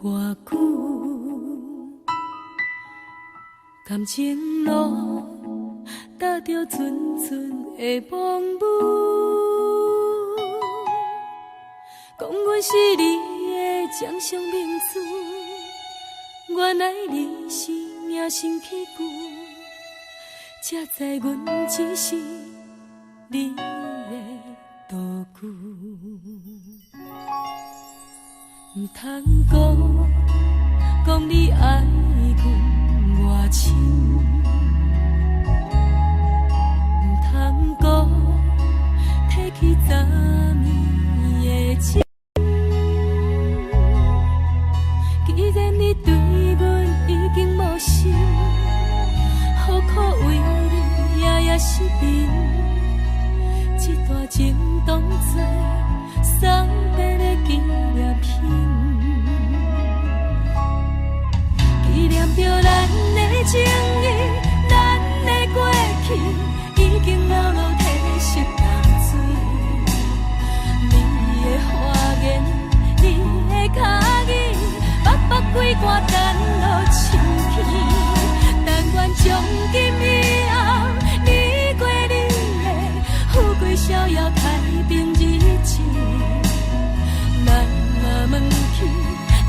偌久，感情路踏着纯纯的梦雾，讲阮是你的掌上明珠，原来你是命生起句，才知阮只是你的道具。唔通讲你爱阮偌深，唔通讲提起昨暝的情。既然你对阮已经无心，何苦为你夜夜失眠？这段情当作送别的纪念品，纪念着咱的情谊，咱的过去已经老老褪色淡水。你的花言，你的脚语，白白几挂等落深去。但愿从今以后，你过你的富贵逍遥太平日子。咱若问起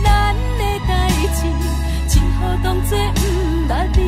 咱的代志，只好当作不捌你。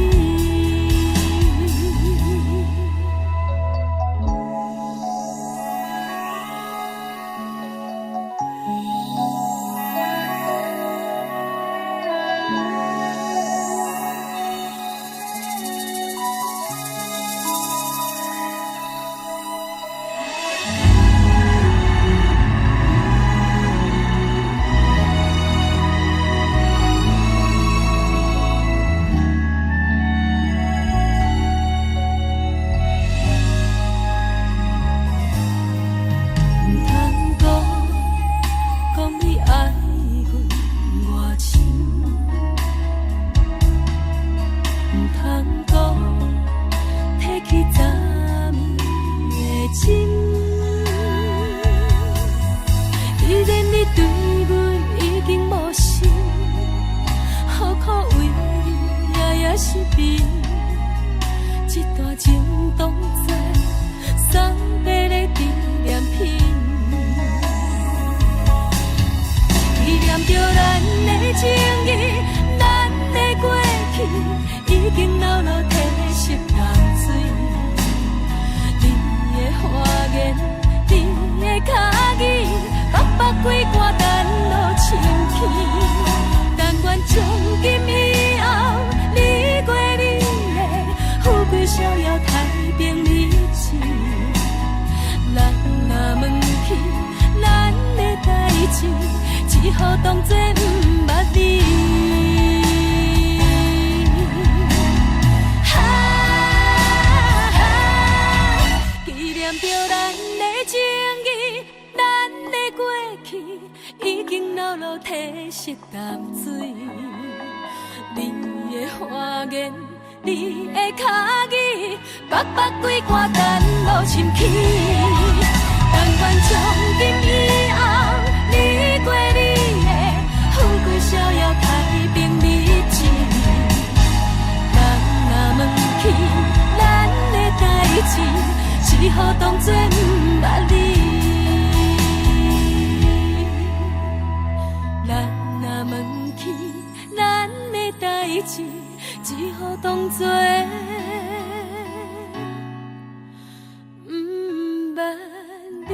只好当作不捌你。纪念着咱的情谊，咱的过去已经老老褪色淡水。你的花言，你的脚语，白白几挂等落深起。但愿从今以后，你过你的富贵逍遥太平日子。人若问起咱的代志，只好当作不捌你。人若问起咱的代志，只好当作不捌你。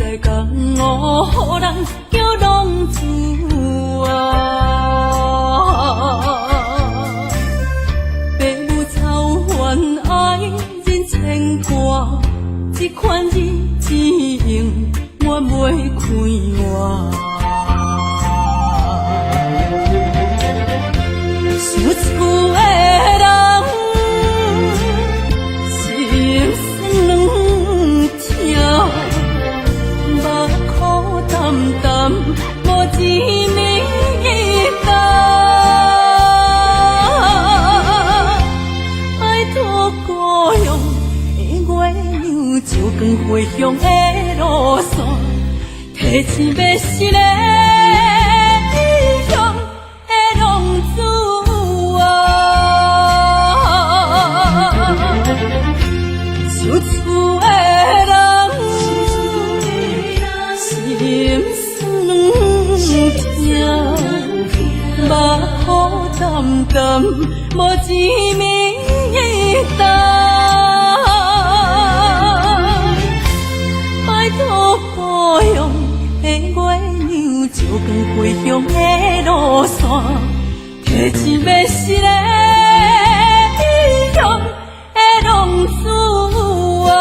在江湖，予人叫浪子啊。父母操怨爱人牵挂，这款日子用我袂开换。想厝的人，心酸两条，目苦淡淡，无滋味甘。拜托故乡的月亮，照光回乡的路线，提醒要是个异乡的浪子。想厝的人，心酸两条，目苦淡淡，无滋味甘。拜托故乡的月亮，照光回乡的路线，提醒要是个异乡的浪子啊。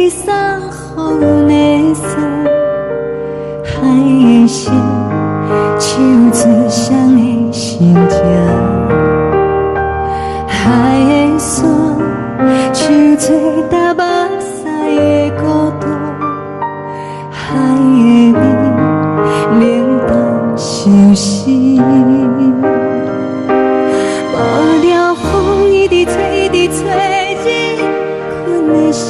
你送予的伞，海的心，手做双的心情，海的山，手做搭目屎的孤单，海的味，冷淡相思。无聊风一直吹，一直吹，日困的心。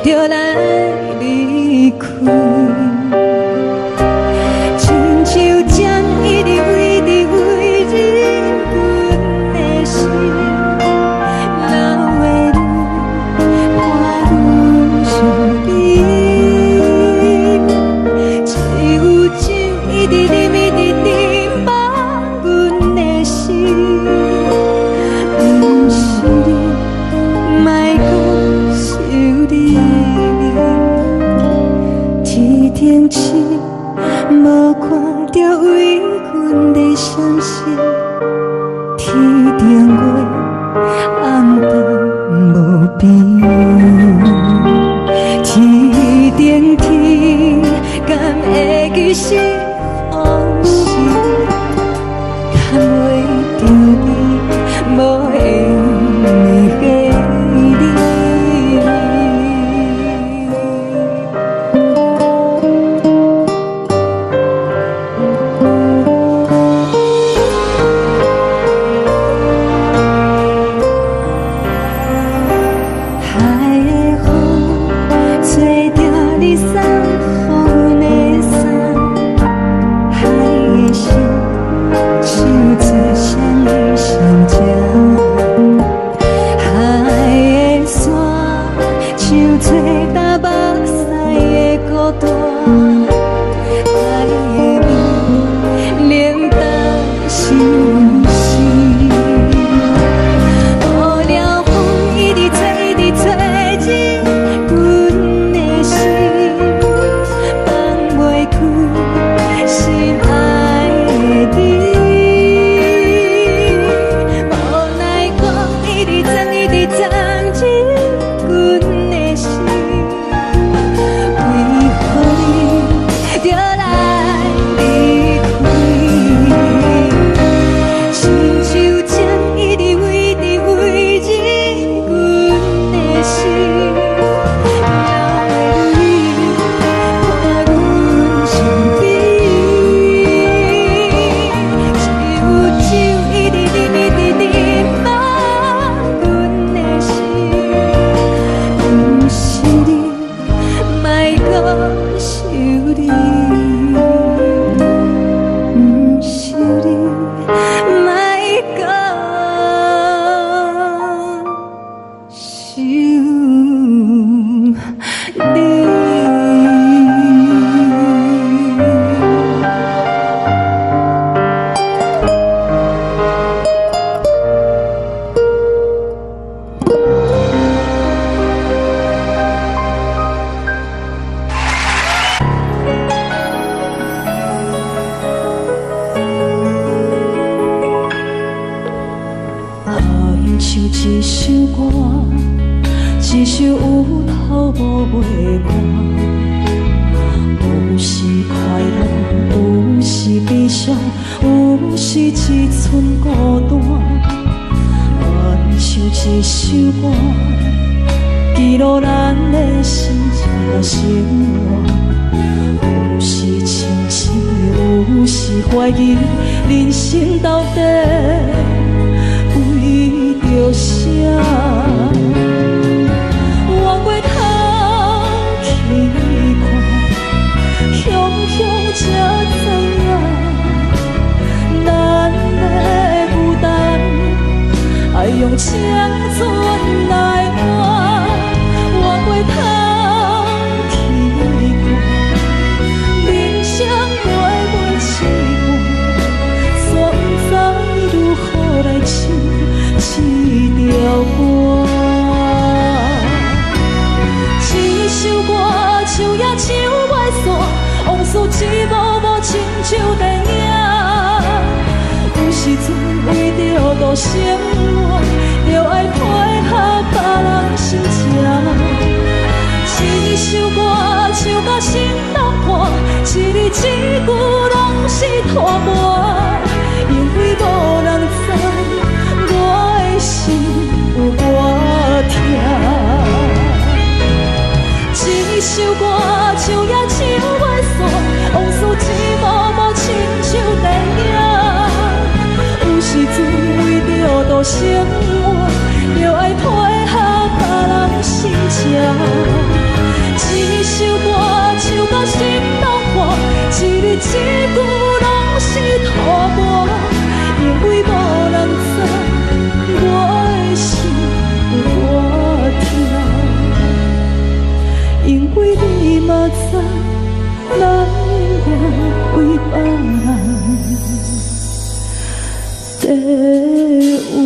就来离开，亲像针一直围日阮的心，流的泪伴阮伤悲，只有酒一直啉饱阮的心，不是你，莫讲想你。天星无看到为阮的闪烁，天顶月暗淡无边，天顶天敢会记是往事，敢袂着你无缘的你。一首歌，一首有头无尾歌，有时快乐，有时悲伤，有时一寸孤单。演唱一首歌，记录咱的心情生活。有时清醒，有时怀疑，人生到底为着啥？我过头去看，雄雄才知影，咱的负担爱用青春来换。我过头去看，人生月月一半，煞不知如何来唱一条歌。度生活，就爱配合别人心情。一首歌唱到心动破，一字一句拢是拖磨，因为无人知我的心有多痛。一首歌唱也唱袂煞，往事一幕幕亲像电影。有时阵为着度生活，就爱配合别人心情。一首歌唱到心动破，一字一句拢是拖磨，因为无人知我的心有多痛，因为你嘛知，咱永远为别人在活。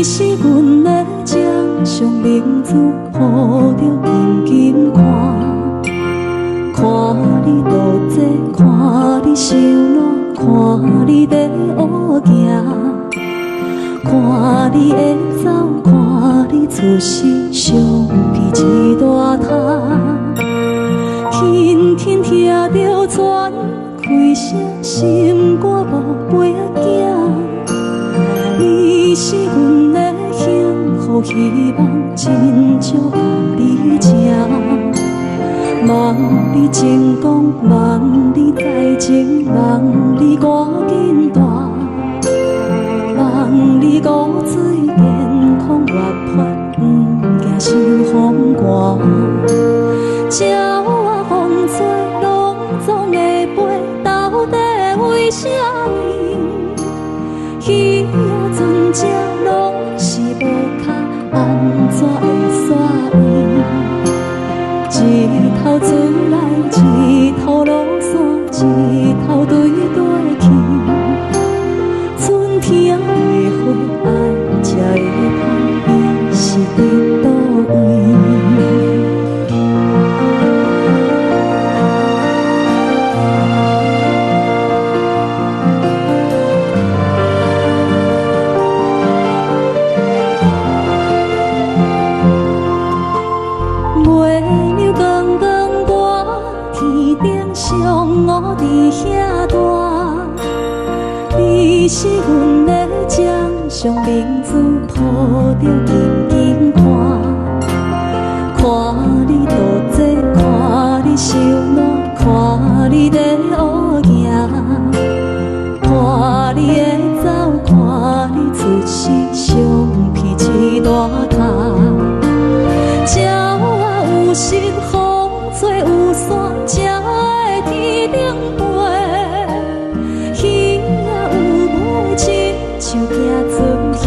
你是阮的掌上明珠，抱着紧紧看，看你渡这，看你受难，看你在乌行，看你会走，看你出世，相片一大摊，轻轻听着船开声，心肝无飞行。你是阮的幸福希望，真少甲你情。望你成功，望你再情，望你赶紧大，望你骨髓健康活泼，不惊受风寒。鸟仔风吹，拢总会飞，到底为什么？鱼仔船只拢是无脚，安怎会煞伊？一头船来，一头落山，一头对对去。春天的花爱吃的香，伊是伫倒位？上我伫遐大，你是阮的掌上明珠，抱着紧紧看，看你渡这，看你受难，看你在乌行，看你会走，看你出世，相片一大摊。鸟仔有时风吹有伞，才会天顶飞。鱼仔有尾，亲像行船，希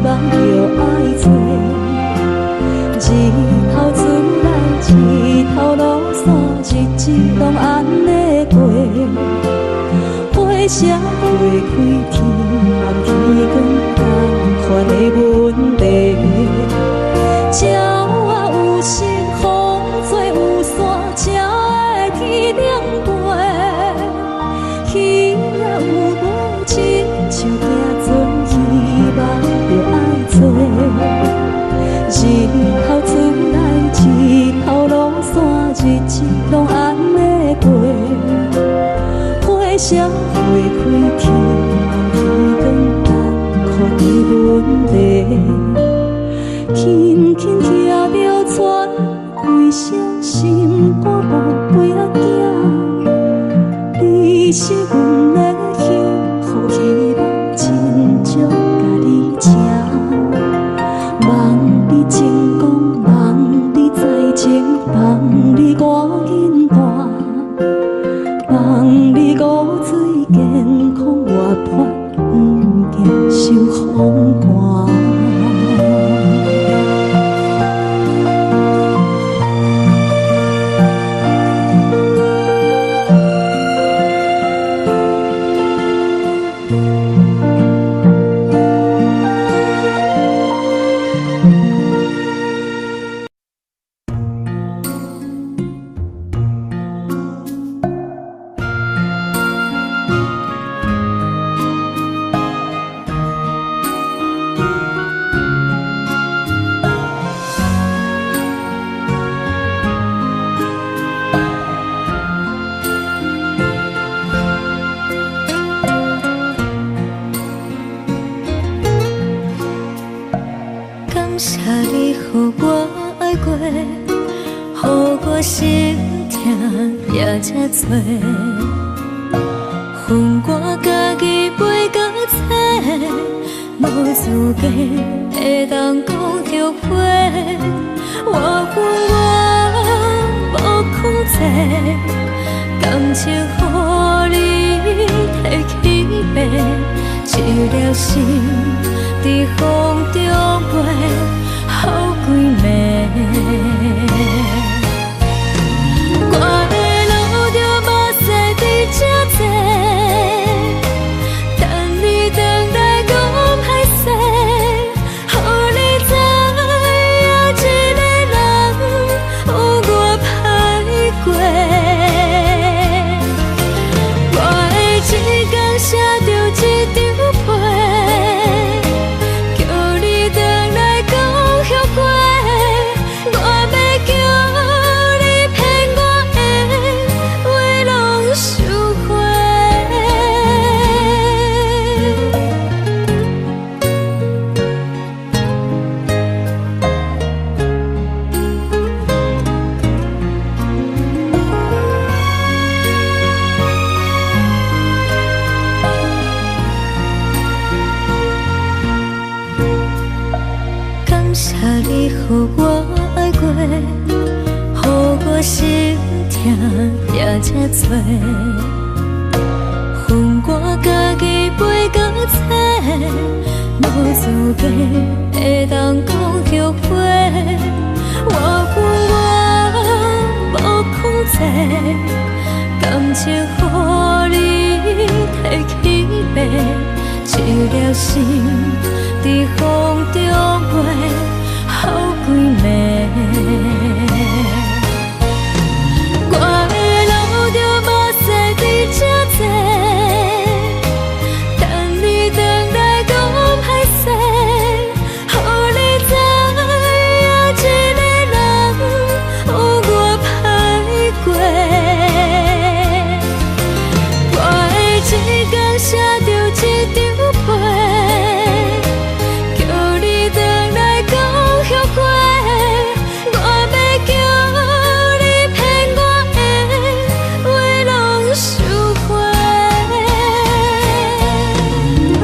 望着爱找。一头船来，一头落山，日子拢安尼过。花车花开，天暗天光，同款的问题。鸟仔有时风吹有伞，才会天顶飞。鱼仔有尾，亲像行船，希望着爱做。一头船来，一头落山，日子拢安尼过。花车花开，天暗天光，同款的问题。轻轻听着船开声，心肝无飞啊行。你是阮的幸福希望，真少甲你请。望你成功，望你再情，望你赶紧大，望你骨髓健康活泼，不惊受风寒。谢你，予我爱过，予我心痛也这多。恨我家己袂到切，无资格会当讲着话。我恨我无控制，感情予你摕去卖，一粒心伫风中飞。好几暝，我的路着目屎伫这多，等你回来讲歹势，予予我爱过，予我心痛也这多。恨我家己袂到切，无资格会当讲后悔。我恨我无控制，感情予你摕去卖，一粒心伫风中飞，好几暝。我的路着无细伫这多，等你回来讲歹势，予你知影一个人有我歹过。我的一天写着一张被，叫你回来讲后悔。我要叫你骗我的话拢收回。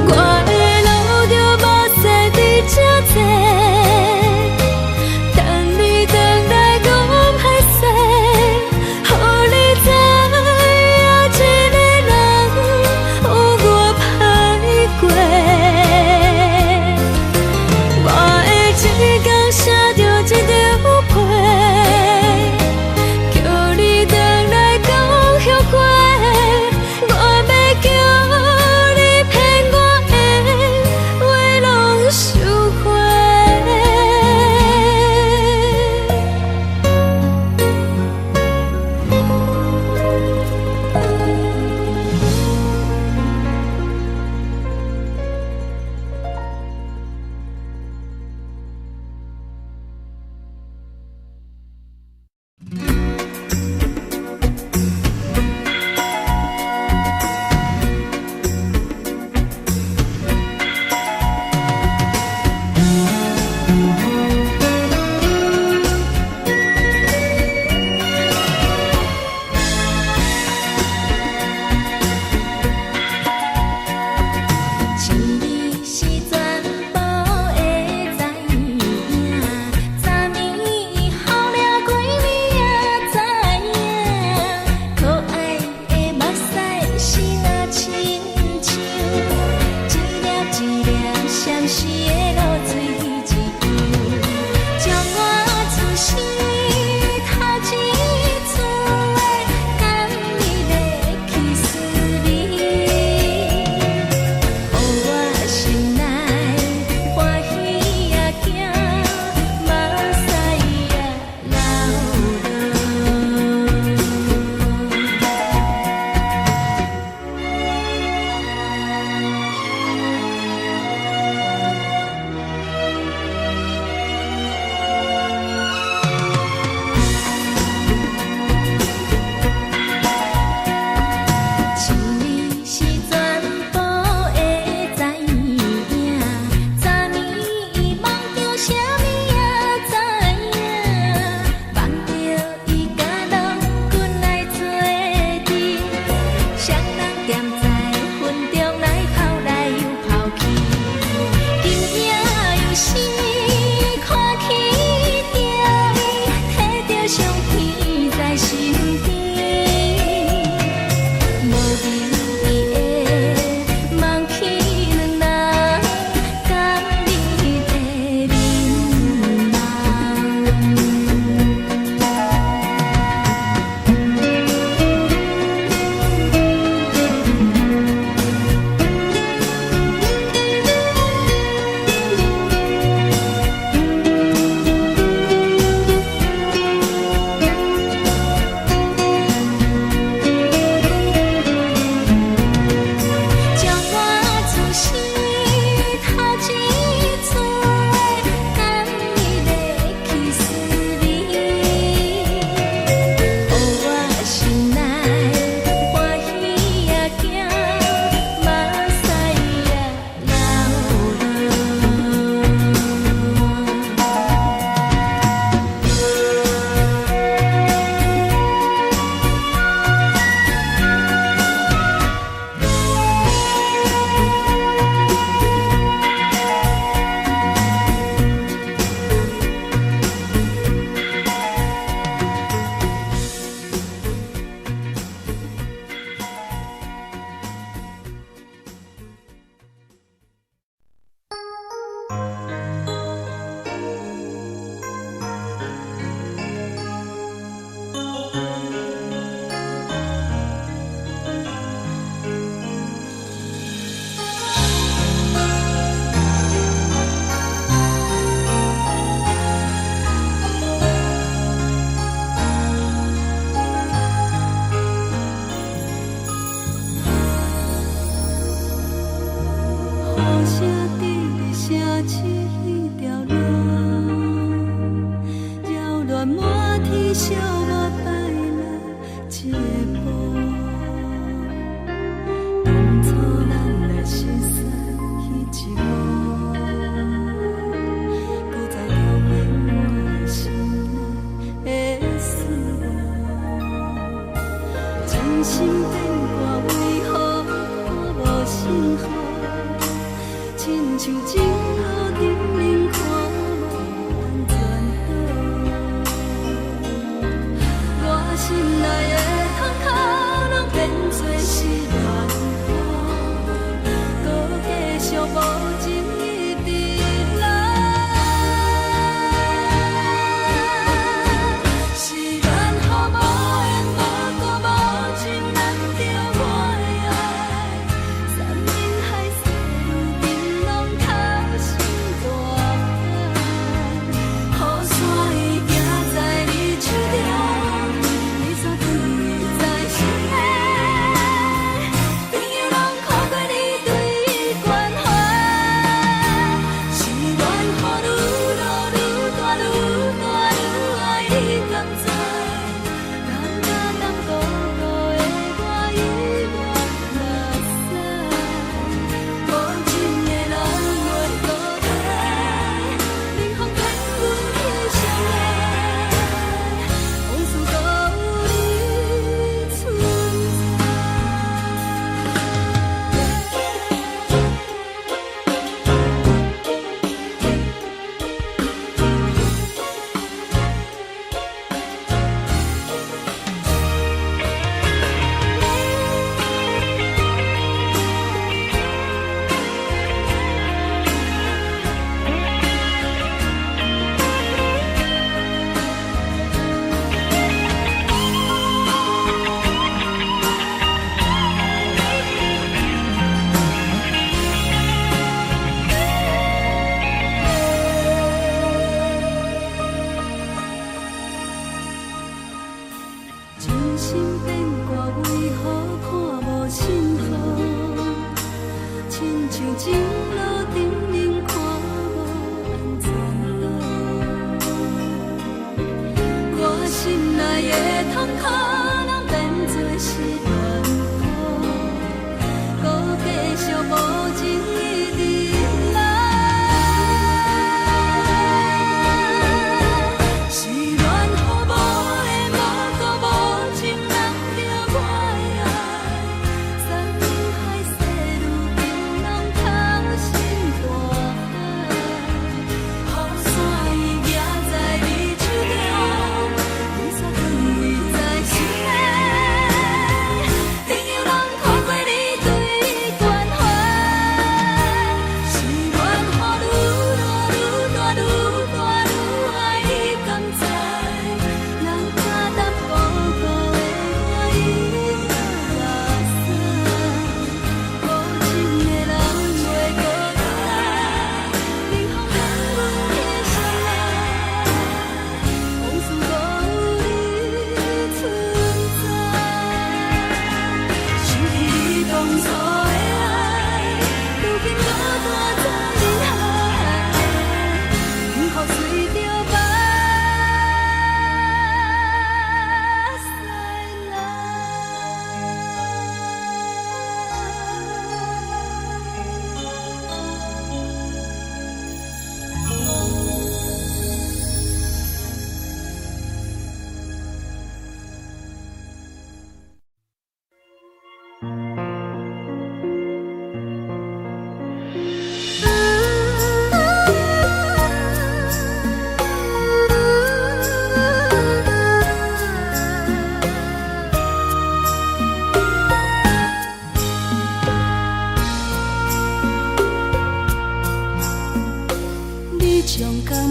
我的路着无细伫这多，等你回来讲歹势，予你知影一个人有我歹过。我的一天写着一张被，叫你回来讲后悔。我要叫你骗我的话拢收回。心里是全部会知影，昨暝好了几暝也知影，可爱的目屎是那亲像一粒一粒闪烁的露水一样，将我自身头前厝的甘美的气势里。予我心内欢喜也惊，目屎也流落。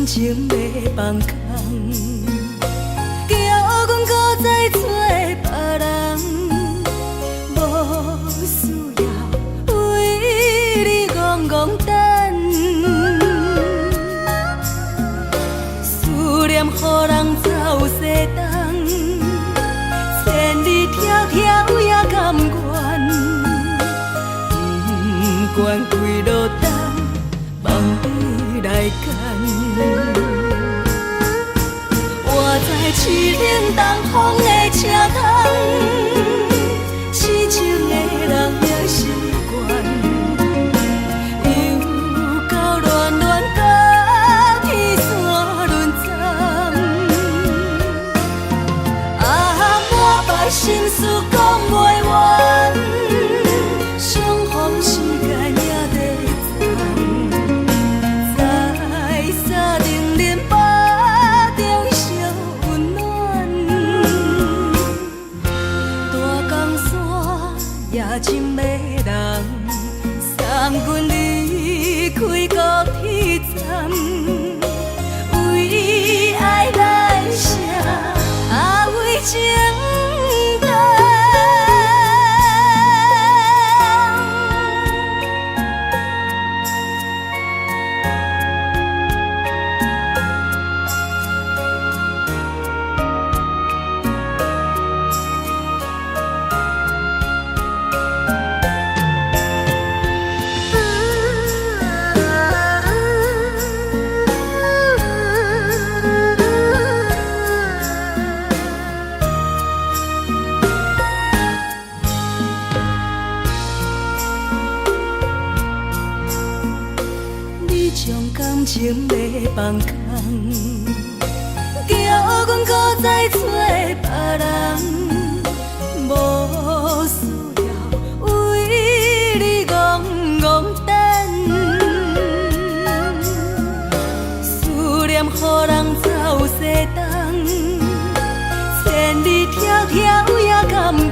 情要放空，叫阮搁再找别人，无需要为你戆戆等。思念予人走西东，千里迢迢也甘愿，不管归路。等，梦里来牵。我在凄冷东风的车窗，痴情的人也习惯，又到恋恋甲天山沦陷。啊，满腹心事讲袂完，相逢时间也在站，在沙丁林巴中烧温暖。大江山也真迷人，送阮离开高铁站，为爱来写，为情等。感情要放空，叫阮搁再找别人，无需要为你戆戆等。思念予人走西东，千里迢迢也甘愿，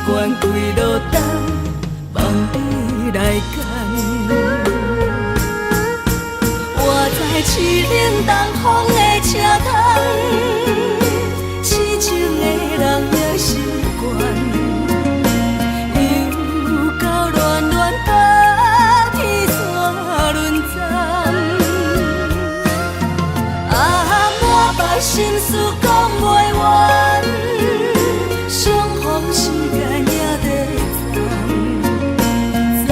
不管几路灯，梦里来牵。我在凄冷东风的车窗，痴情的人也习惯，又到恋恋甲天山沦陷。啊，满腹心事讲袂完，相逢时间也在站，在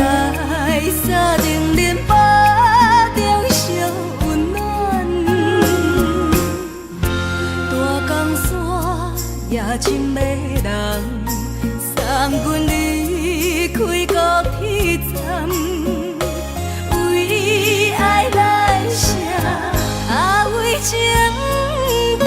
沙丁林巴中烧温暖。大江山也真迷人，送阮离开高铁站，为爱来写，为情等。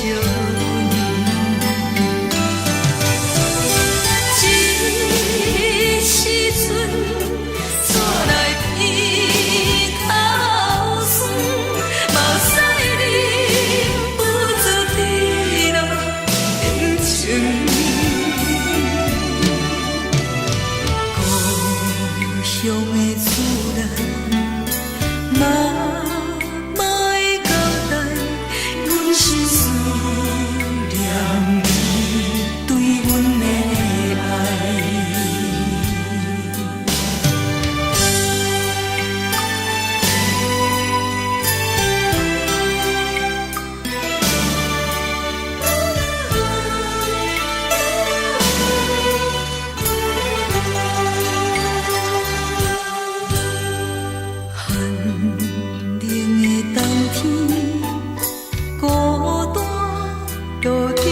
年。这时阵煞来鼻口酸，嘛使忍不住滴落眼睛。故乡的厝内，嘛莫会交代，阮是思念你对阮的爱。寒冷的冬天，孤单路顶，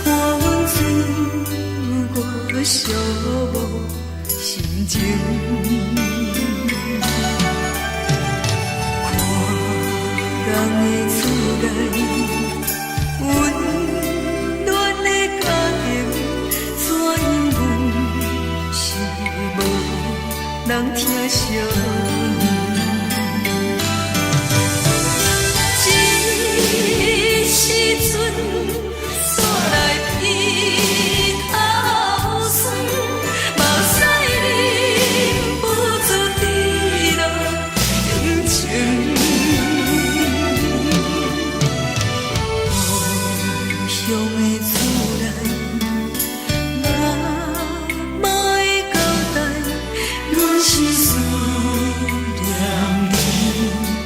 看阮醉我寂寞心情。看人的厝内，温暖的家庭，怎因阮是无人疼惜你？这时阵煞来鼻口酸，嘛使忍不住滴落眼睛。故乡的厝内，嘛莫会交代，阮是思念你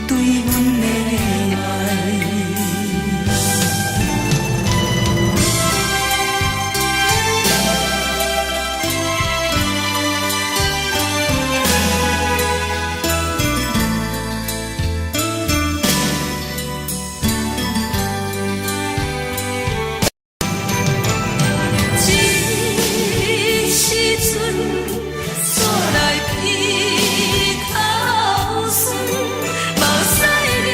对阮的爱。这时阵煞来鼻口酸，嘛使忍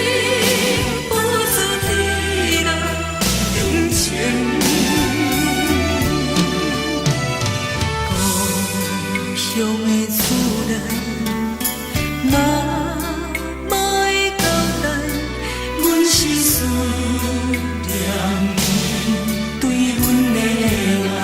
不住滴落眼睛。故乡的厝内，嘛莫会交代，阮是思念你对阮的爱。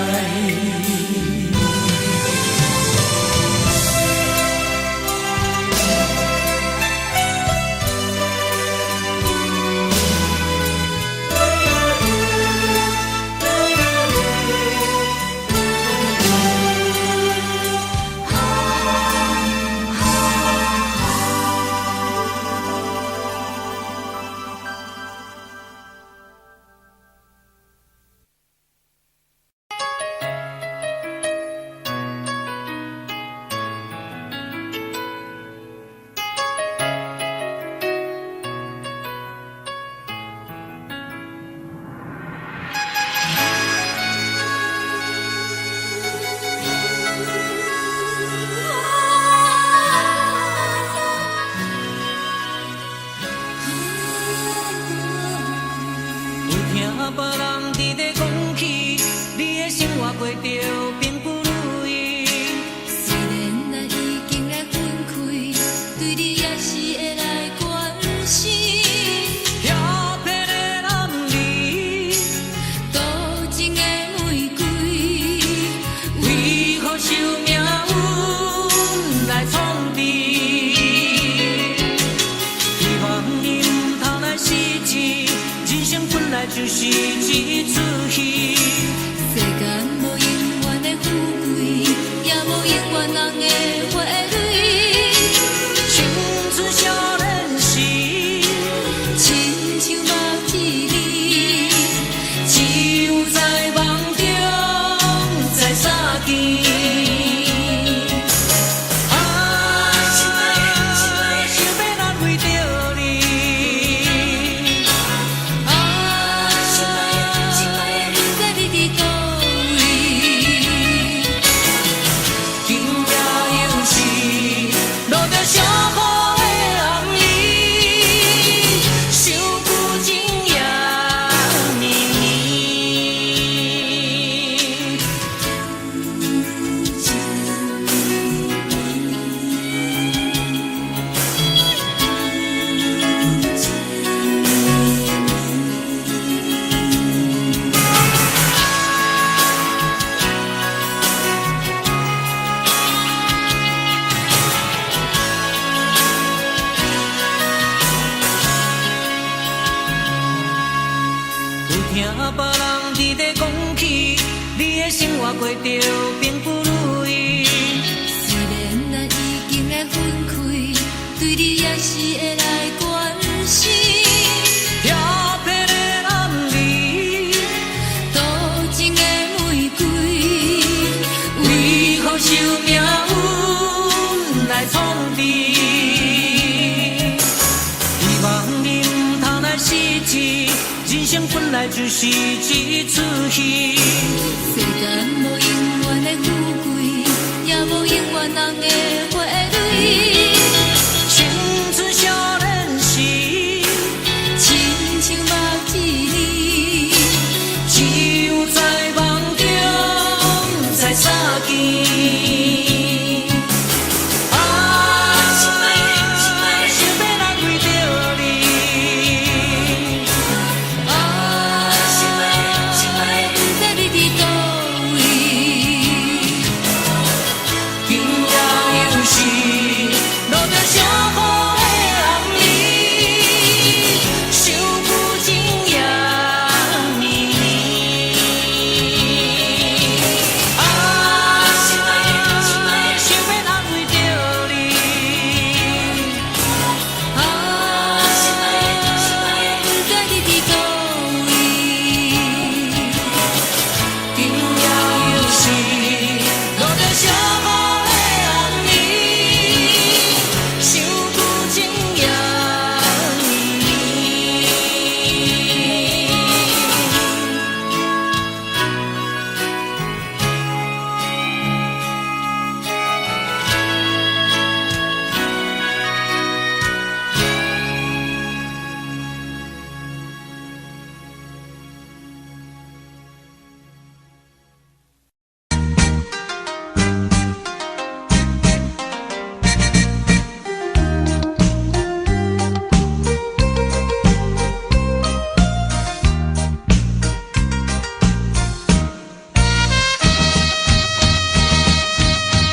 有听别人伫咧讲起，你的生活过着并不如意。虽然咱已经来分开，对你也是会来关心。遐撇的男儿，多情的玫瑰，为何受命运来创治？希望你唔通来失志，人生本来就是一出戏。世间无永远的富贵，也无永远人的花蕊。青春少年时，亲像目翕你，只有在梦中在相见。想要安慰着你。心爱的，别人伫咧讲起，你的生活过着并不如意。虽然咱已经会分开，对你也是会来关心。调皮的男儿，多情的玫瑰，为何受命运来创治？希望你唔通来失志，人生本来就是一出戏。世间无永远的富贵，也无永远人的花蕊。青春少年时，亲像目一字，只有在梦中才相见。啊，想要来为着你。啊，不知你伫倒位。今夜又是落着小雨的暗暝，想不尽夜绵绵。啊，想要安慰着你。啊，不知你伫倒位。今夜又是落着小雨的暗暝，想不尽夜绵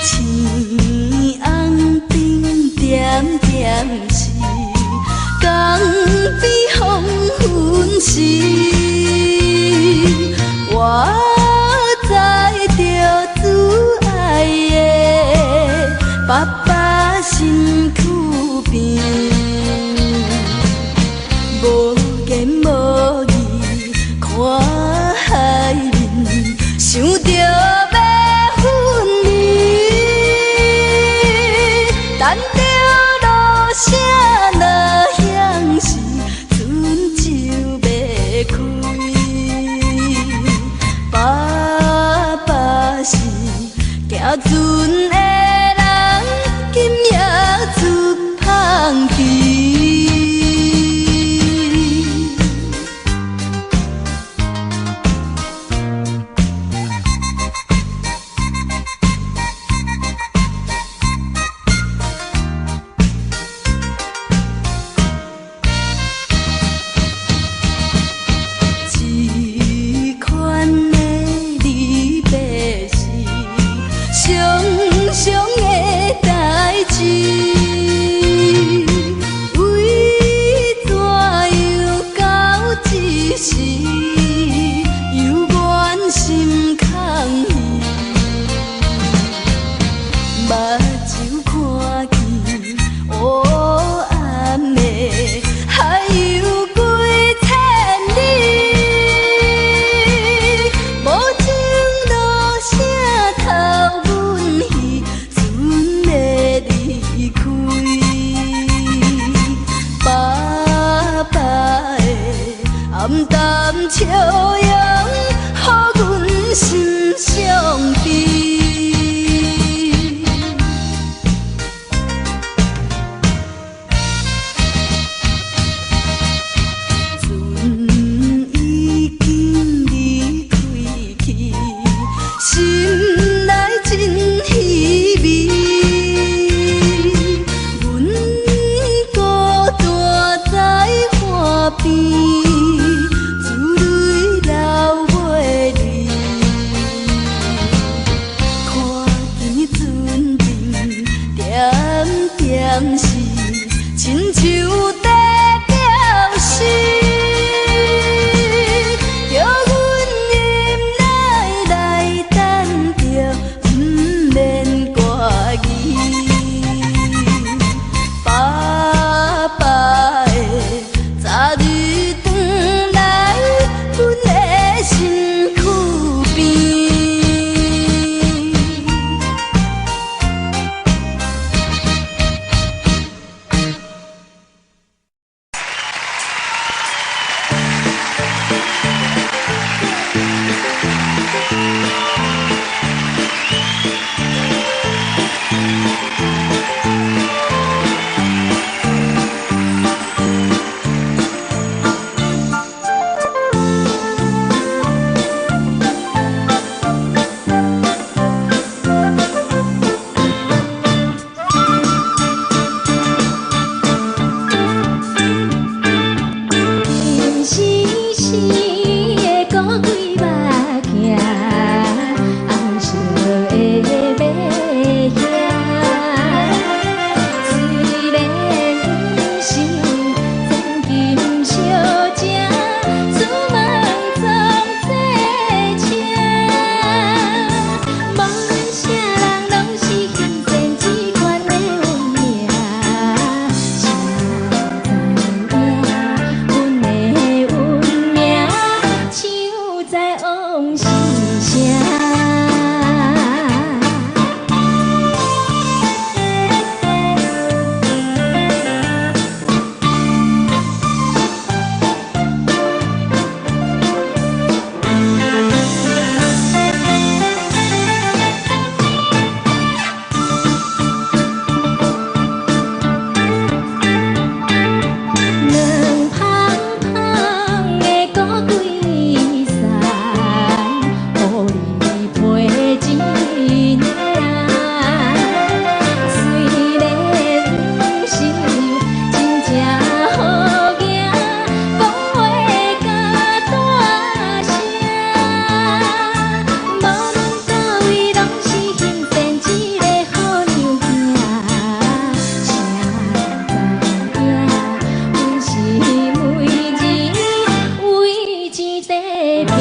星红顶点点是江边黄昏时，我知着挚爱的爸爸身躯边，无言无语看海面，想着要分离。等着落声落响时，船就要开。爸爸是行船的人，今夜出芳池。这款的离别是伤伤的代志，为怎又到这时，犹原心空虚，目睭看见黑暗的海有几千里。无情落声透阮戏，船要离开。爸爸的暗淡笑容，予阮心伤悲。船已经离开去，心内真稀微。阮孤单在岸边，珠泪流袂离。拼命。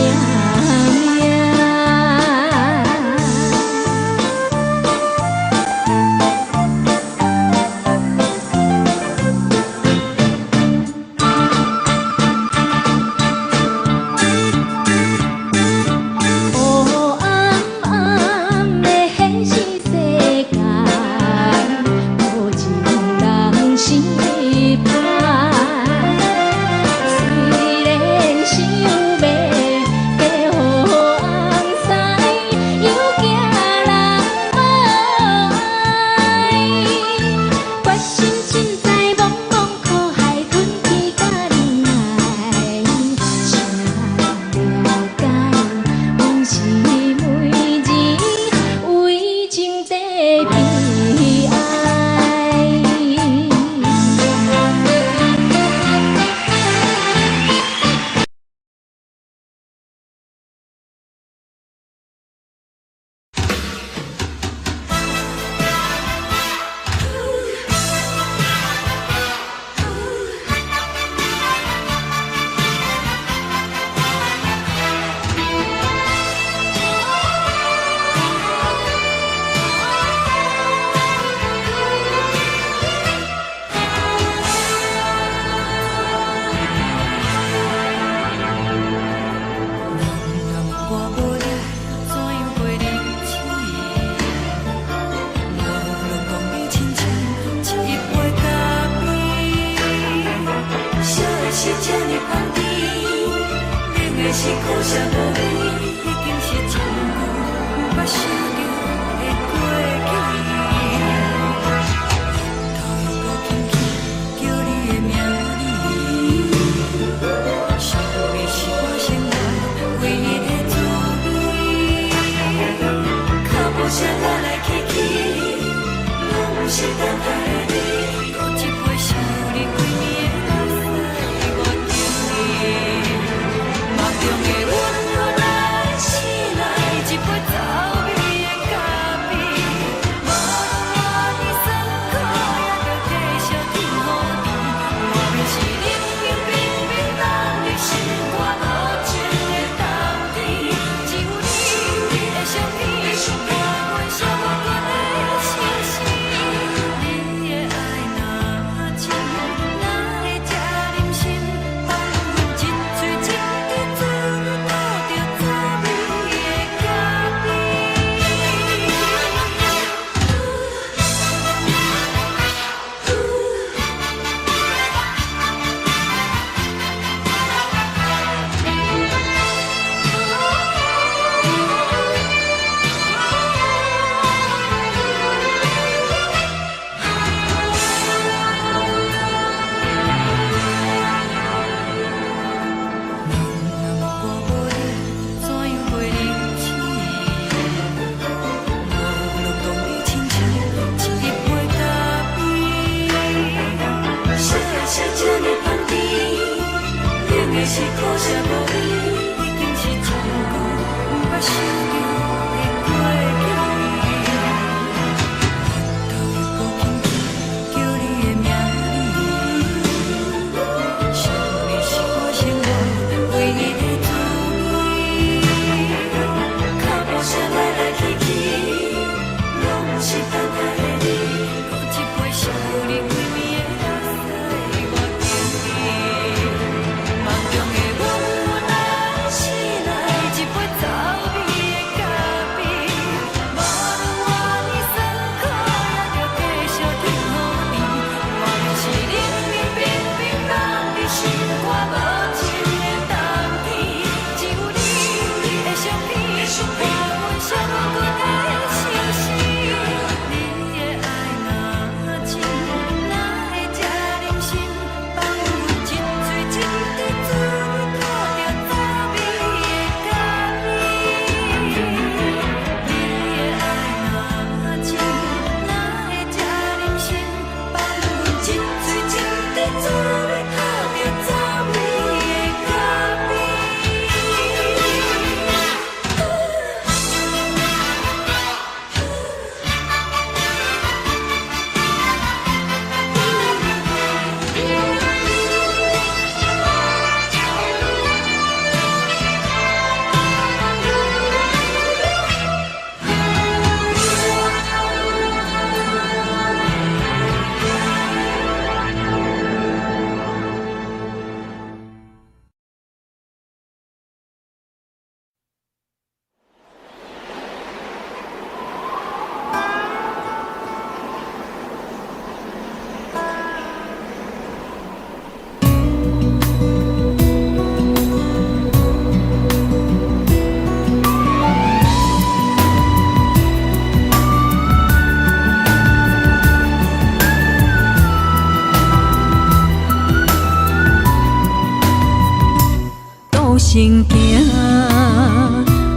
黑暗暗的现实世界，无情人心歹。虽然想要嫁予红西，又惊人无爱。决心凊彩茫茫苦海，吞去甲忍耐。才了解，往事每字为情在悲哀。是苦涩无味，已经是一句不捌想着的过去。头又搁轻轻叫你的名字，想你是我生活唯一的滋味。脚步声来来去去，拢是等待你，搁一杯烧你几暝的目屎，我等你。梦中的阮愈来醒来，一杯走味的咖啡，无论我的酸苦，也着继续甜予你。我们是冷冷冰冰人的心肝，无情的斗阵，只有你的相片，伴阮相关的心事。你的爱若真，哪会这忍心放阮一嘴一滴水？是苦涩无味，已经是一句不捌想着的过去。头又搁轻轻叫你的名字，想你是我生活唯一的滋味。脚步声来来去去，拢是等待你，搁一杯烧你几暝的目屎，我等你。梦中的阮愈来醒来，一杯走味的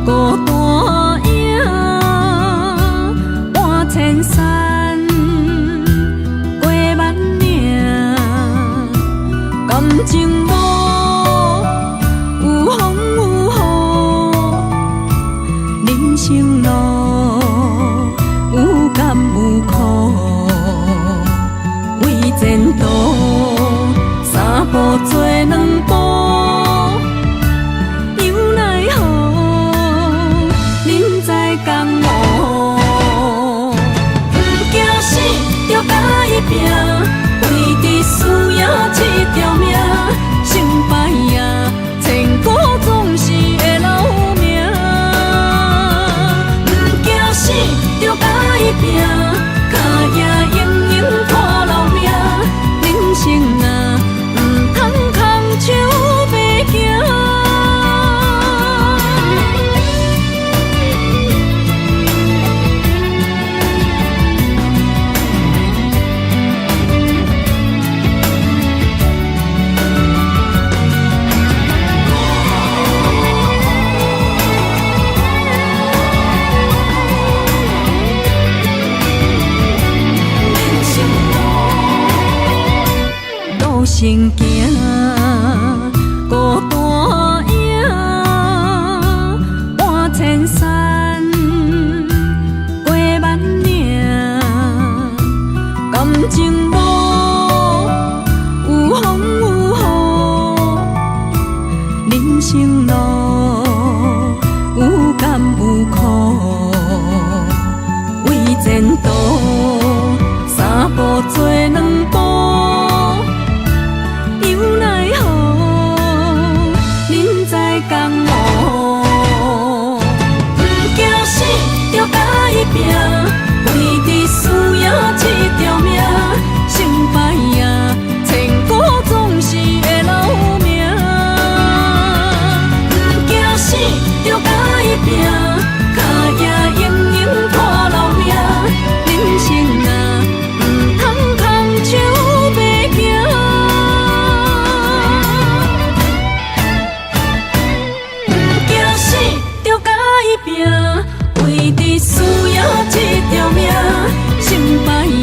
孤单影半千山，过万岭，感情路有风有雨，人生路有甘有苦，为前途三步做两步。拼，为着需要这条命，成败赢，千古总是会留名。不惊死，就甲伊拼，脚也硬硬拖老命。人生啊，唔通空手白行。成行，孤单影半千山，过万岭，感情路有风有雨，人生路有甘有苦，为前途三步做两步。拼，为着需要这条命，成败赢，千古总是会留名。不惊死，就甲伊拼，脚也硬硬拖老命。人生啊，唔通空手白行。不惊死，就甲伊拼。为着需要这条命，成败赢，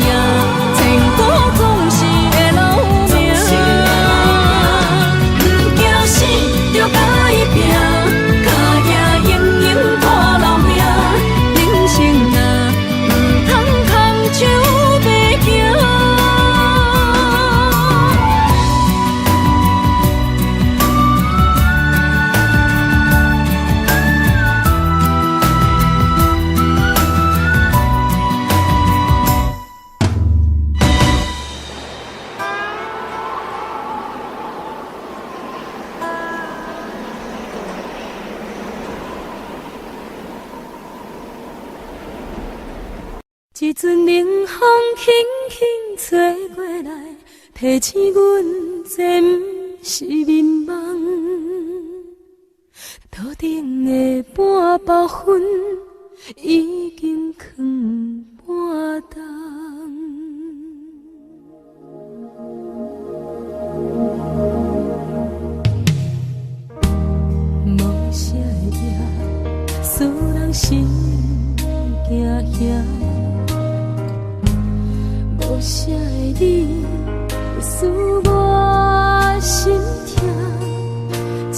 千古总是会留名。不惊死，就甲伊拼，脚也硬硬拖老命。人生啊，唔通空手白行。一阵冷风轻轻吹过来，提醒阮这不是眠梦。头顶的半包云已经藏半冬。无啥会赢，使人心惊惊。无啥的你，会使我心痛。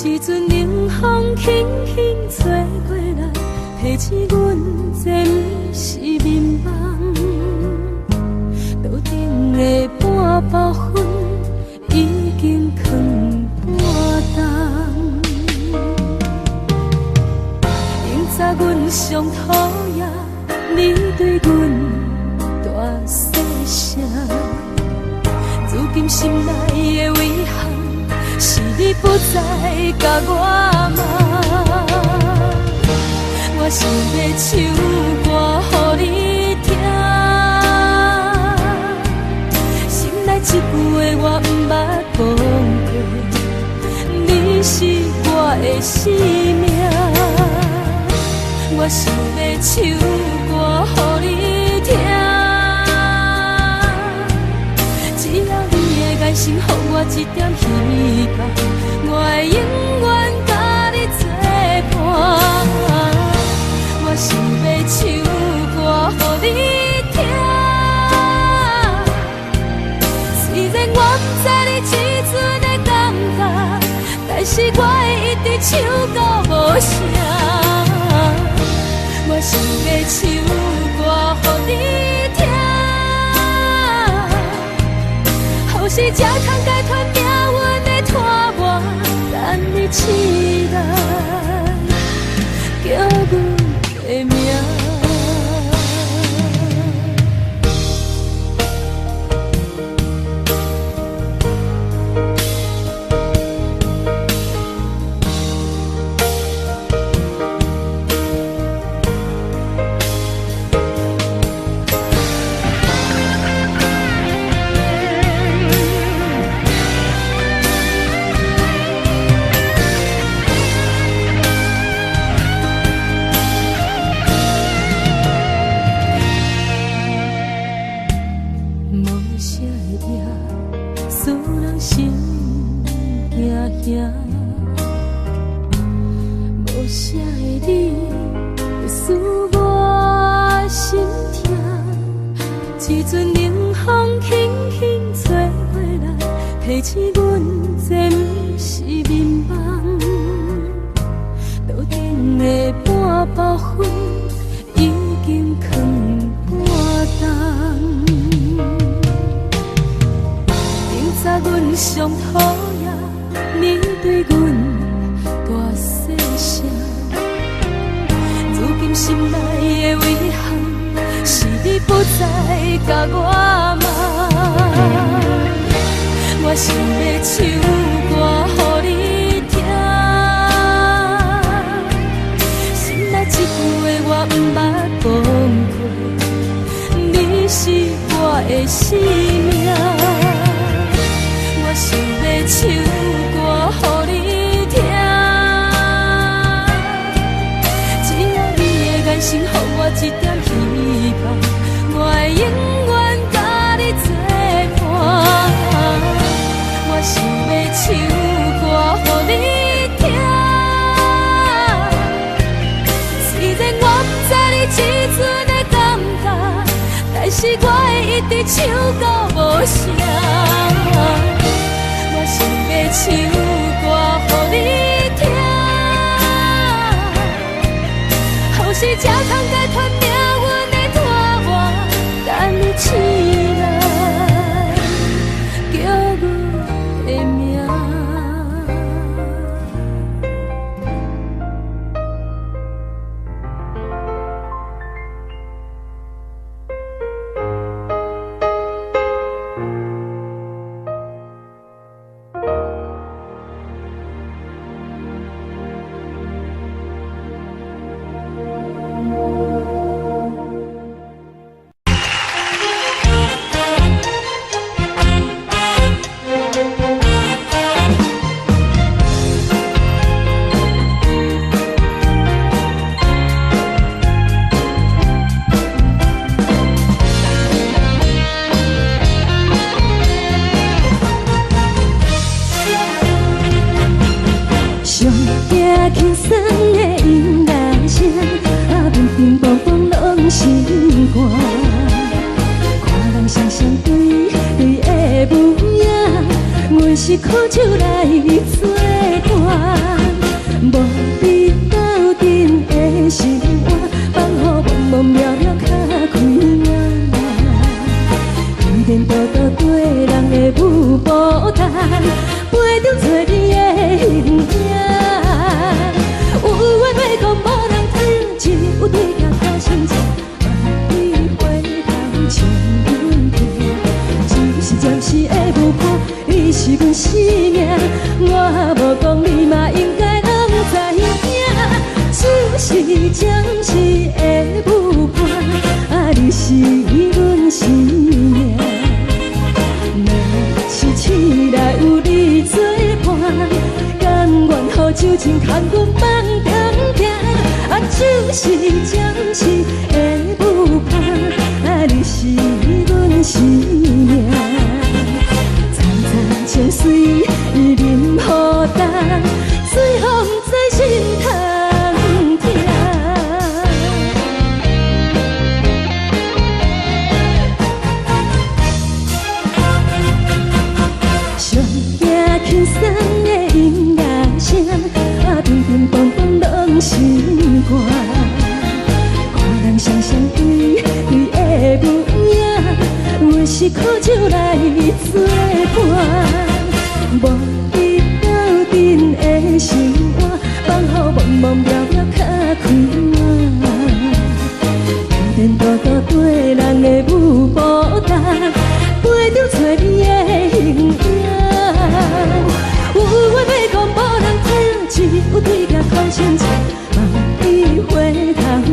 一阵冷风轻轻吹过来，提醒阮这不是眠梦。头顶的半包云已经藏半冬。明早阮上讨厌，你对阮大细声，如今心内的遗憾，是你不再甲我骂。我想要唱歌予你听，心内一句话我不捌讲过，你是我的生命。我想要唱歌予你听。爱心，予我一点希望，我会永远甲你做是才通解脱命运的拖磨，等你醒来，叫阮的名。无啥的你，会使我心痛。一阵冷风轻轻吹过来，提醒阮这不是眠梦。路顶的半包灰已经藏半冬。明早阮上讨厌你对阮大细声，如今心内的遗憾，是你不再甲我问。我想要唱歌予你听，心内一句话我不捌讲过，你是我的生命。我想要唱歌予你听，只要你的眼神，予我一点希望，我会永远甲你作伴。我想要唱歌予你听，虽然我不知你这阵的感觉，但是我会一直唱到无声。我想要唱歌予你听，予是才通解脱命运的拖磨，等你醒来，叫阮的名。轻松的音乐声，乒乒乓乓拢心肝。看人双双对对的模样，阮是苦酒来作伴。无你斗阵的生活，放予茫茫渺渺较开眼。一颠倒倒对人的舞步弹，陪着做你的形影。有话要讲，无人听；有对镜头心情，万里回头将阮听。一时暂时的舞伴，你是阮生命。我无讲，你嘛应该拢知影。只是暂时的舞伴，你是阮生命。若是醒来有你作伴，甘愿予酒精牵阮放停停。就是暂时的舞伴，你是阮生命。层层情水任何重，随风在心通听。上行轻松的音乐声，乒乒乓乓拢心肝。看人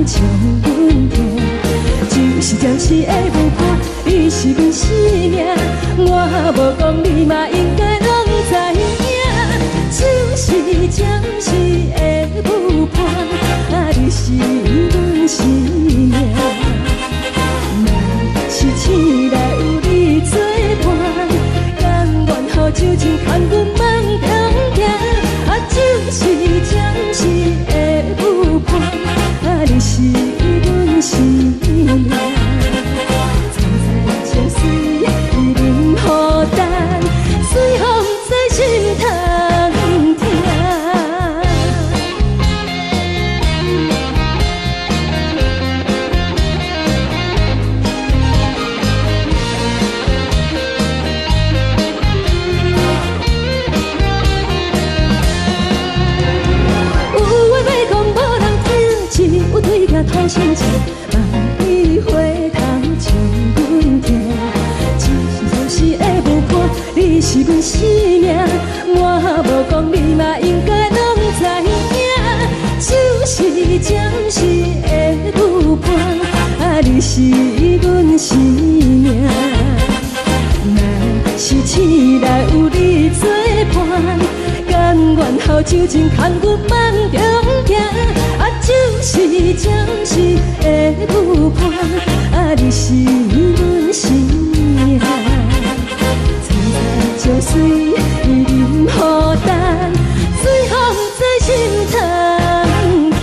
将阮疼，就是暂时的无伴，你是阮生命。我无讲你嘛应该拢知影，就是暂时的无伴，你是阮生命。若是醒来有你作伴，甘愿予酒精牵阮梦中行，就是暂时的有伴，你是阮生命。曾在情水已忍孤单，随风在心痛痛。有对镜土生情，万里花香将阮疼。只是暂时的无伴，你是阮生命。我无讲你嘛应该拢知影，就是暂时的有伴，你是阮生命。若是醒来有你作伴，甘愿予酒精牵阮梦中行，就是暂时的有伴，你是阮生命。曾在情水已忍孤单，随风在心痛痛。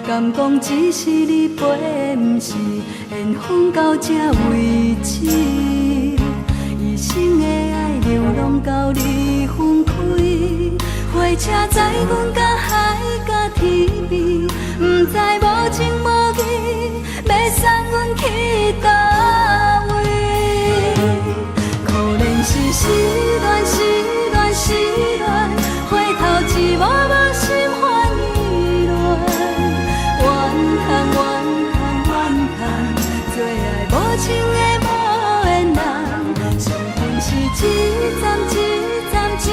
敢讲只是你陪，不是缘分到这为止。一生的爱流浪到你分开，火车载阮甲海甲天边，不知无情无义，要送阮去倒位？可怜是失恋，失恋，失恋，回头一幕幕心烦意乱。怨叹，怨叹，怨叹，最爱无情的无缘人。伤痕是一站一站一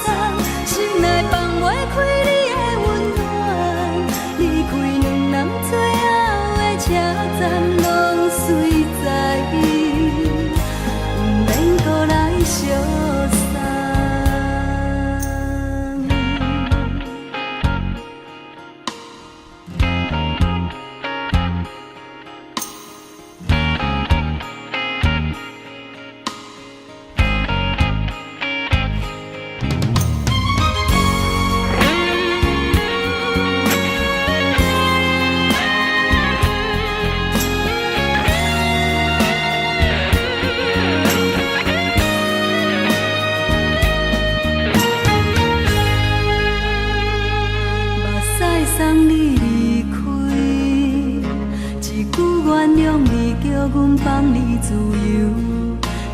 站，心内放袂开你的温暖。离开两人最后的车站，拢随在伊，不免搁来相送。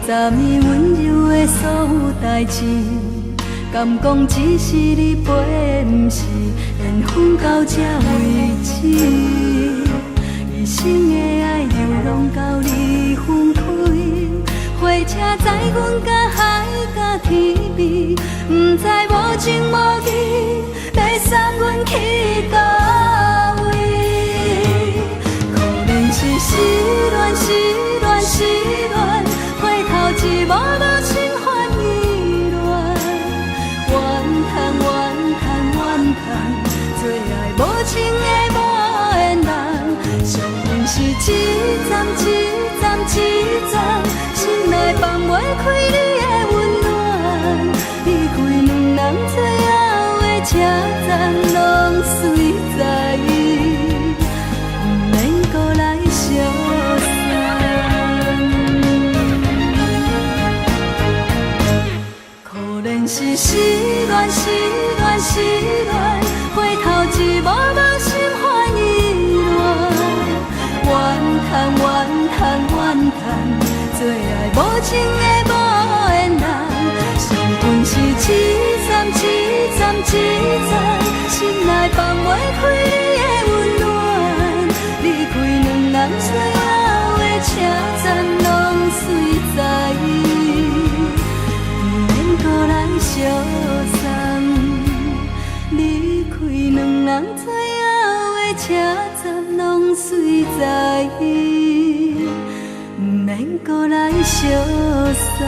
昨暝温柔的所有代志，敢讲只是你陪，不是缘分到这为止。一生的爱流浪到你分开，火车载阮甲海甲天边，不知无情无义，要送阮去倒位？可怜是失恋，失恋，失恋。一幕幕心烦意乱，怨叹，怨叹，怨叹，最爱无情的无缘人。伤痕是一站一站一开你的温暖，离开两人最后的车站，拢随在，不免搁来相送。可怜是失恋，失恋，失恋，回头一幕梦心欢意乱，怨叹，怨叹，怨叹，最爱无情的无缘人，伤痕是一站一站一站，心内放袂开你的温暖，离开两人最后的车站，拢随在，不免搁来相送，离开两人最后的车站，拢随在，不免搁来相送。啊。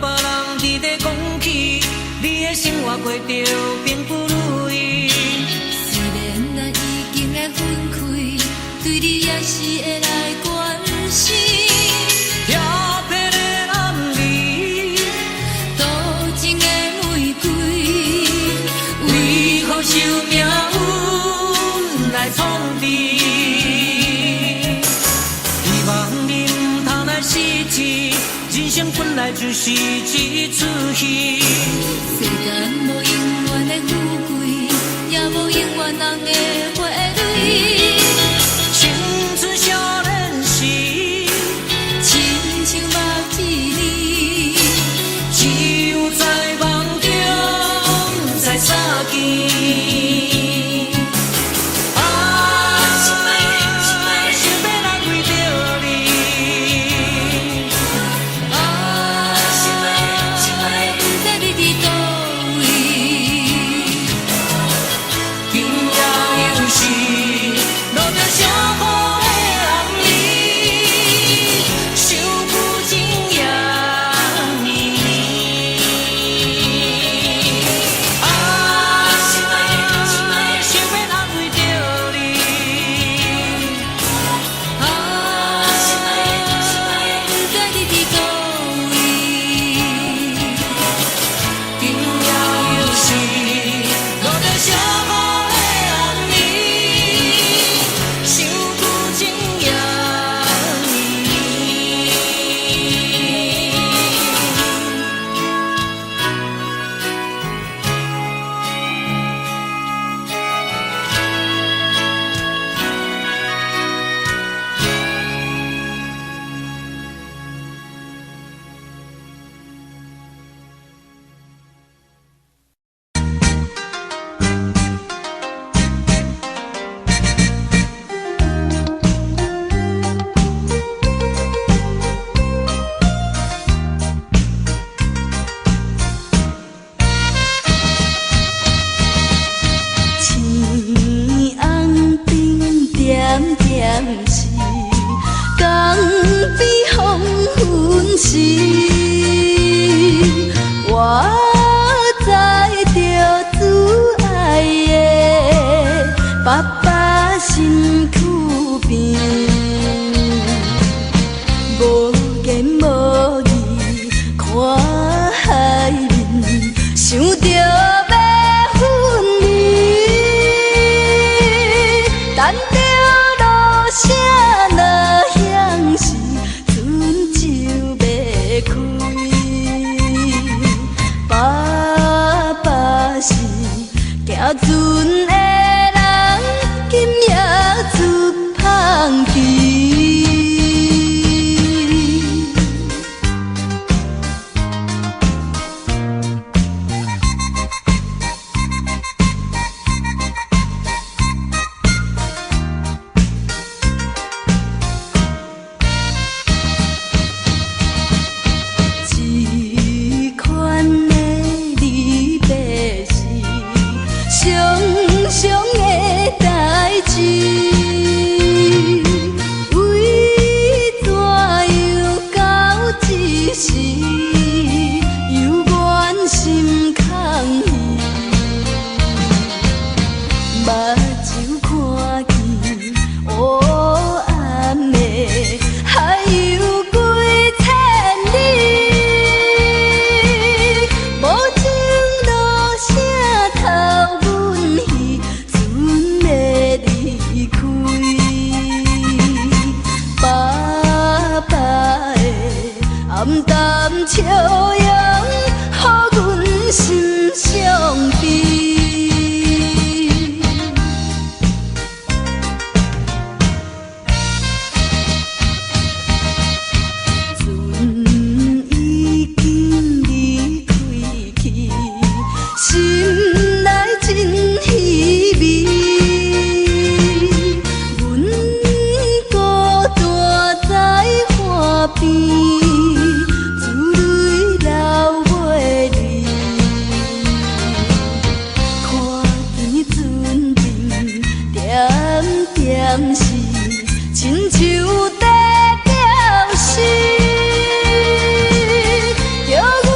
别人伫咧讲起，你的生活过着并不如意。虽然咱已经会分开，对你也是会来关心。调皮的男儿，多情的玫瑰，为何受命运来创治？希望你唔通来失志，人生本来就是一出戏。世间无永远的富贵，也无永远人的花蕊。青春少年时，亲像目一字，只有在梦中才相见。啊，想要来为着你。啊，不知你伫倒位。今夜又是落着小雨的暗暝，想不尽夜暝。啊，想要安慰着你。啊，不知你伫倒位。今夜又是落着小雨的暗暝，想不尽夜暝。青红灯点点是，江边黄昏时，我知着挚爱的爸爸身躯边，无言无语看海面，想着要分离。等着落声落响时，船就要开。爸爸是行船的人，今夜出芳期。这款的离别是伤伤的代志，为怎又到这时，犹原心空虚，目睭看见黑暗的海有几千里。无情落声透阮戏，船要离开。爸爸的暗淡笑容，予阮心伤悲。船已经离开去，心内真稀微。阮孤单在岸边，珠泪流袂离。看见船灯点点是，亲像在表示。着阮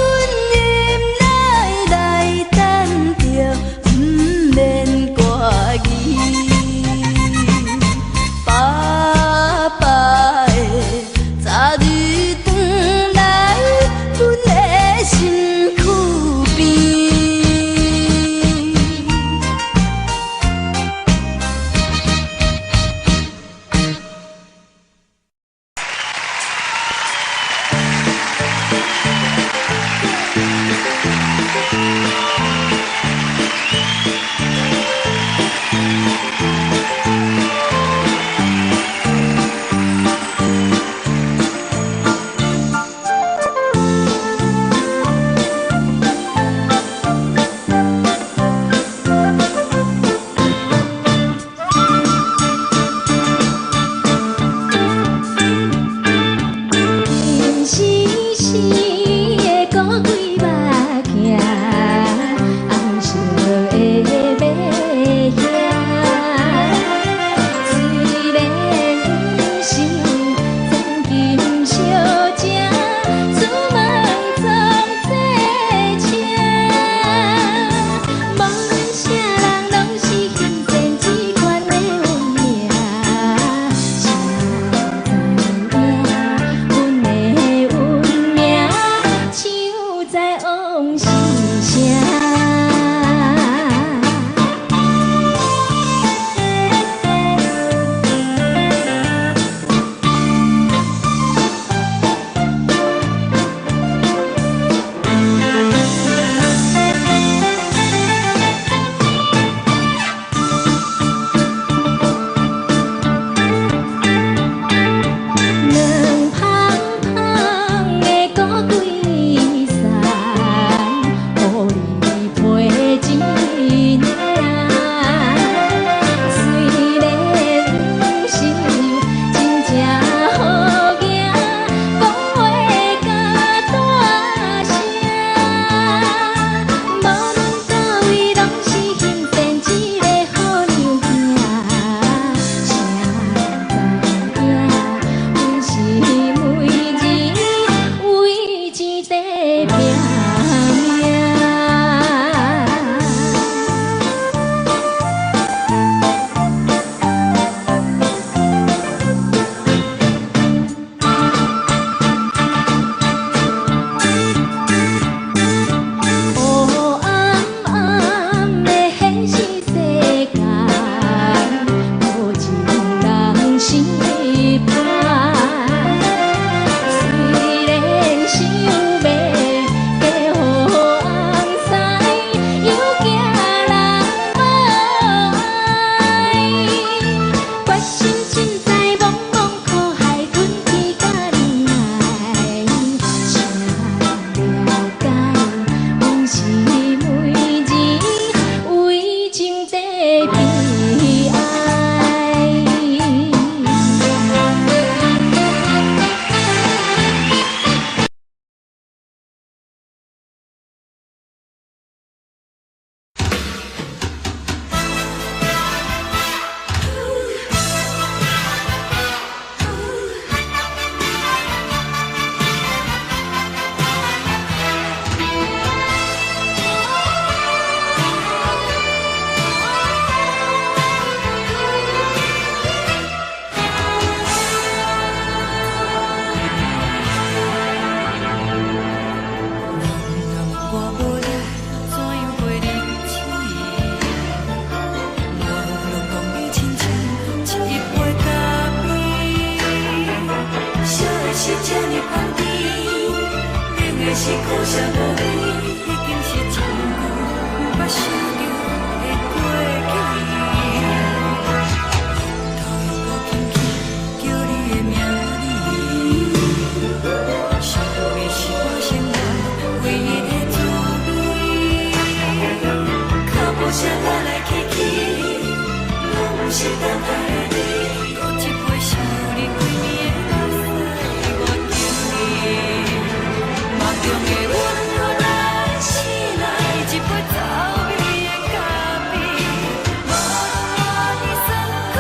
啥无你，已经是一句无法想着的过去。头又搁轻轻叫你的名字，想你是我生活唯一的滋味。脚步声来来去去，拢不是等待的你，搁一杯想你几暝的目屎，我敬你。梦中的阮何来醒来，一杯走味的咖啡，无论我的酸苦，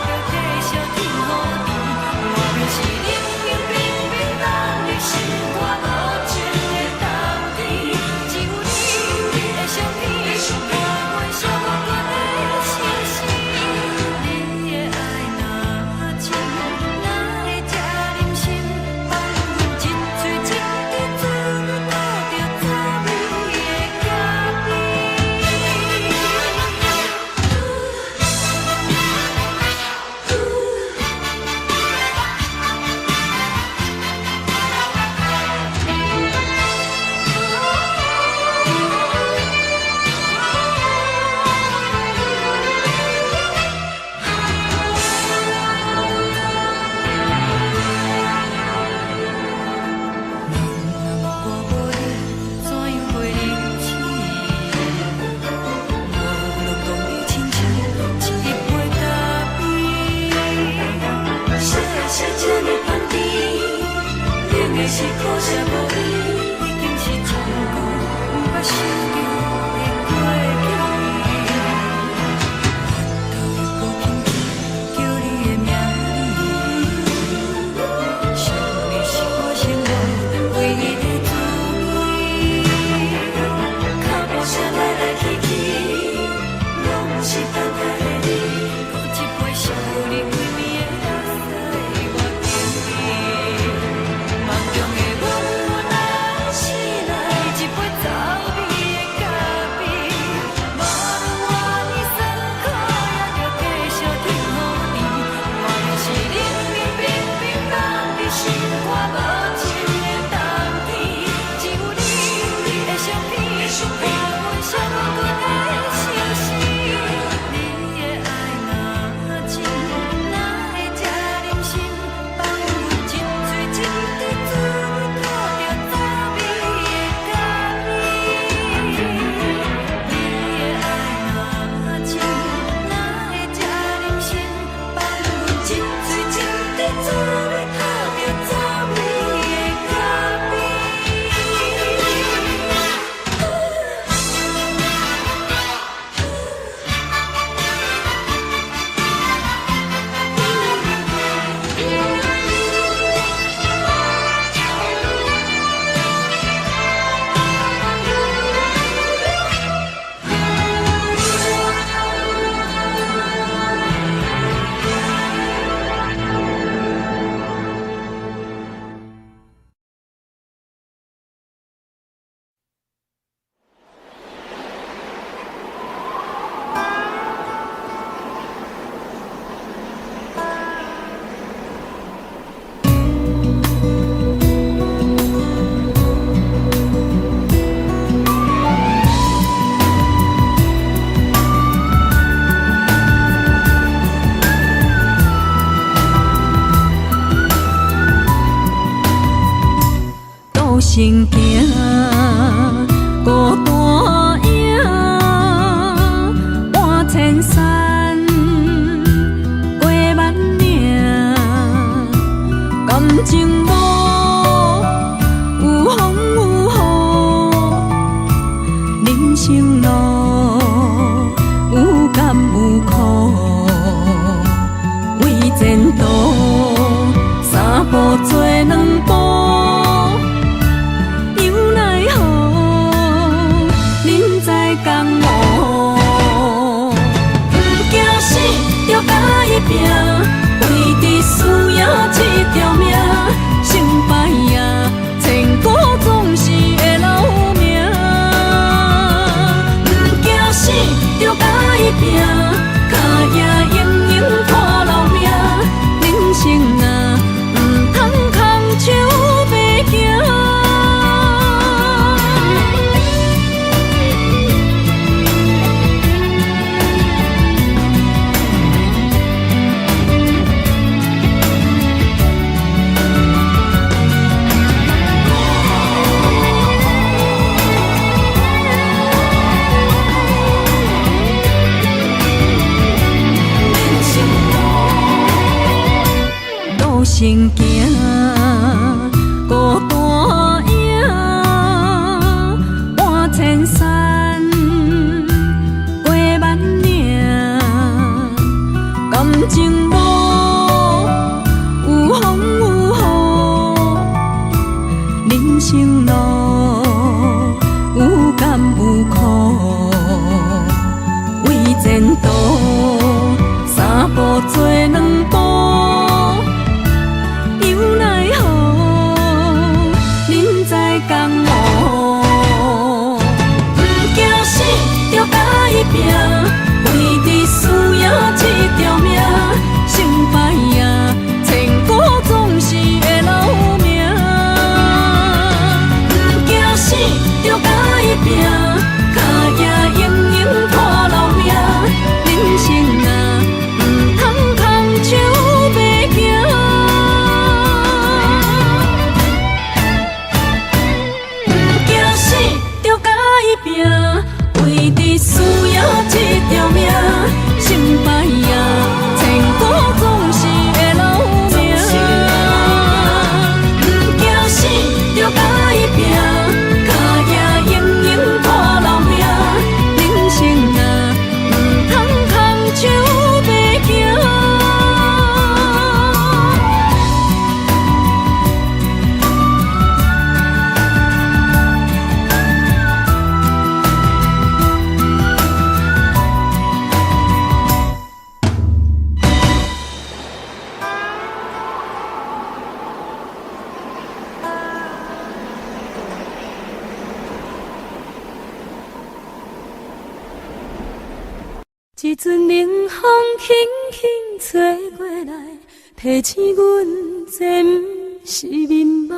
也着继续甜予你。我就是冷冷冰冰放入心肝无情的冬天，只有你的相片，伴阮寂寞过的心事。你的爱若真，哪会这忍心放阮一嘴一滴水，倒着滋味的咖是苦涩无味，已经是一句无法想着的过去。头又搁轻轻叫你的名字，想你是我生活唯一的滋味。脚步声来来去去，拢不是等待的你，搁一杯想你几暝的目屎，我敬你。梦中的阮何来醒来，一杯走味的咖啡，无论我的酸苦，也着继续甜予你。我就是冷冷冰冰放入心肝无情的冬天，只有你的相片，伴阮寂寞过的心事。你的爱若真，哪会这忍心放阮一嘴一滴水，倒着滋味的咖啡。你的爱若真，哪会这忍心放阮一嘴一滴水，倒着滋味的咖啡。孤身行，孤单影，半千山，过万岭，感情路有风有雨，人生路有甘有苦，为前途三步做两步。生行，孤单影，半千山，过万岭，感情路有风有雨，人生路有甘有苦，为前途三步做两步。江湖，不惊死，着甲伊拼，为伫需要这条命，成败赢，千古总是会留名。不惊死，着甲伊拼，脚也永永破留名。人生啊，唔通空手白行。为伫需要这条命，成败赢，千古总是会留名。不惊死，着甲伊拼，脚也永永破留名。人生啊，唔通空手白行。一阵冷风轻轻吹过来，提醒阮这不是眠梦。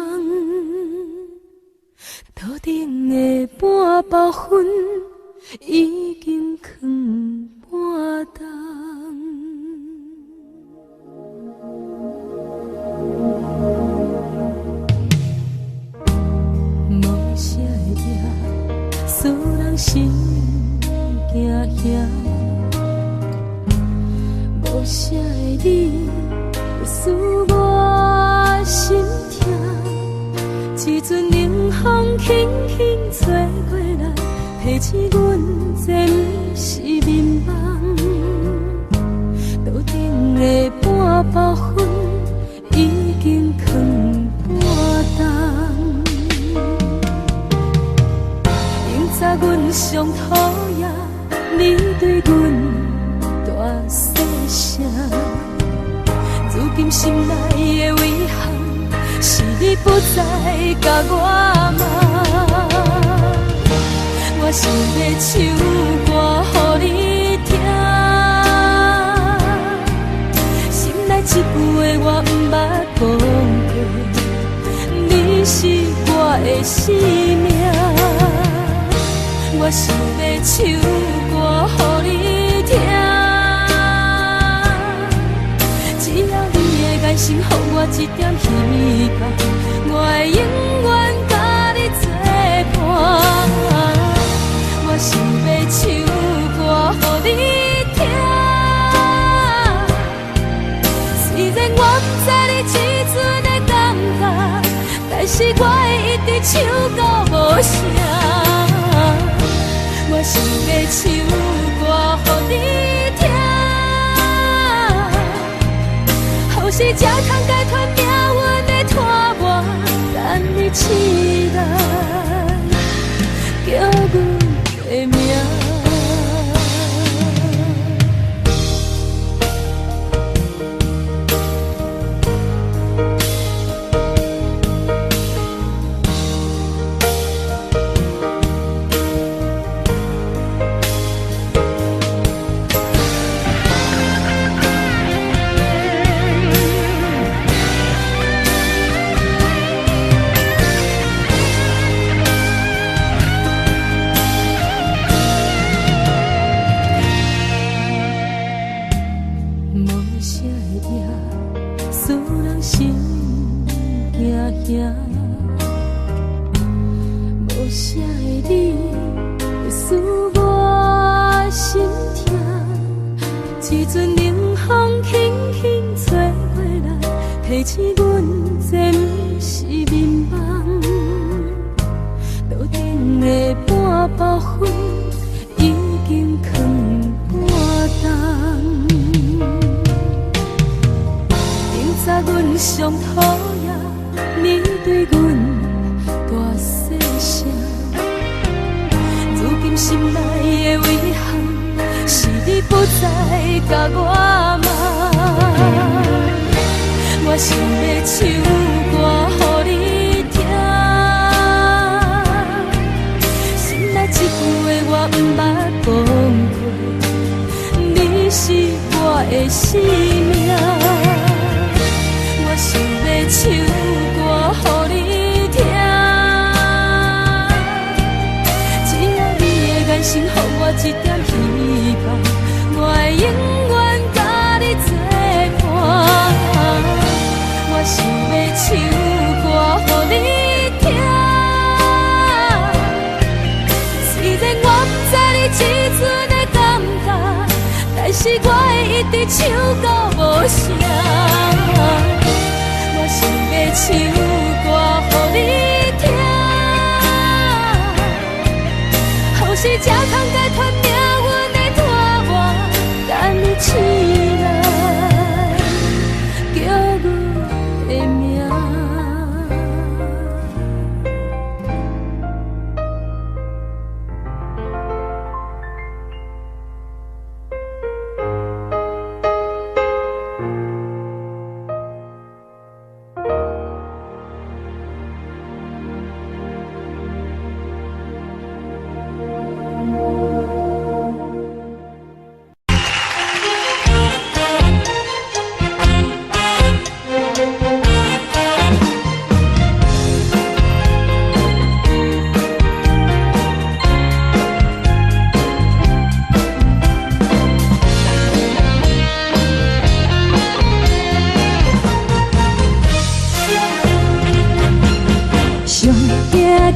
头顶的半包云已经藏半冬。无啥会夜，使人心惊惊。无啥的你，使我心痛。一阵冷风轻轻吹过来，提醒阮这不是眠梦。头顶的半包云已经藏半冬。明早阮上讨厌，你对阮大细声，如今心内的遗憾，是你不再甲我骂。我想要唱歌予你听，心内一句话我不捌讲过，你是我的生命。我想要唱歌予你听。爱心，予我一点希望，我会永远甲你作伴。我想要唱歌予你听，虽然我不知你这阵的感觉，但是我会一直唱到无声。我想要唱歌予你听。是才通解脱命运的拖磨，等你起来，叫阮的名。无啥的你，会使我心痛。一阵冷风轻轻吹过来，提钱阮这不是眠梦，桌顶的半包烟已经藏半冬。明早阮上讨厌面对阮大细声，如今心内的遗憾是你不再甲我问。我想要唱歌予你听，心内一句话我不捌讲过，你是我的生命。我想要唱歌予你听，只要你的眼神予我一点希望，我会永远甲你作伴。我想要唱歌予你听，虽然我不知你这阵的感觉，但是我会一直唱到无声。我想要唱歌予你听，后世才通解脱命运的拖磨，等你醒来叫阮的名。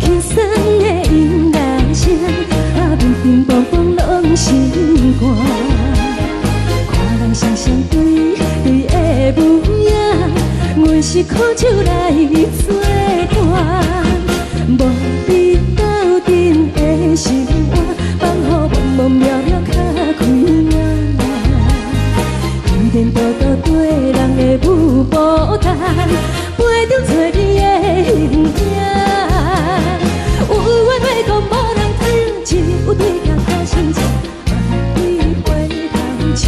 轻松的音乐声，平平淡淡拢心肝。看人双双对对的模样，阮是苦酒来作伴。无你斗阵的心肝，放予茫茫渺渺较开眼。一连倒倒对人的舞步弹，陪着做你的形影。有话要讲，无人听；有对镜较心切，万里回头将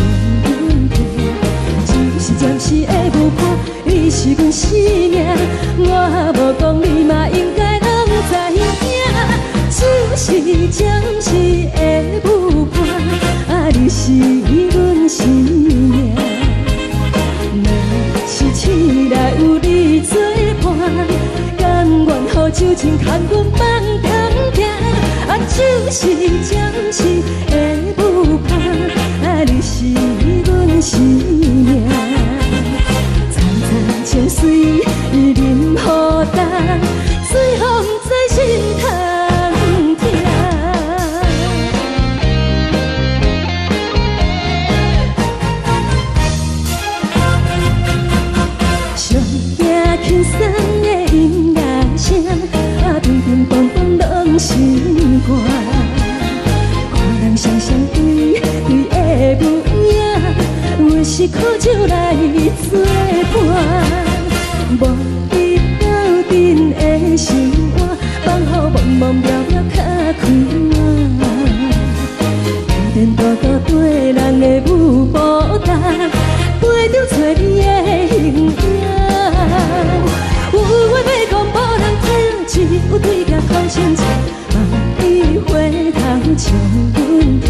阮听。就是暂时的舞伴，你是阮生命。我无讲，你嘛应该拢知影。就是暂时的舞伴，你是阮生命。若是醒来有你作伴，甘愿予酒精牵阮放通行，就是暂时的舞伴，你是阮生命。层层情水任何担，随风在心通听。上听轻松的音乐声，平平淡淡拢心肝。看人双双对对的模样，阮是苦酒来作伴。无你斗阵的心肝，放予茫茫渺渺较开眼。一连倒倒对人的舞步弹，陪着做你的形影。有话要讲，无人听；有对镜靠亲切，万里回头将阮听。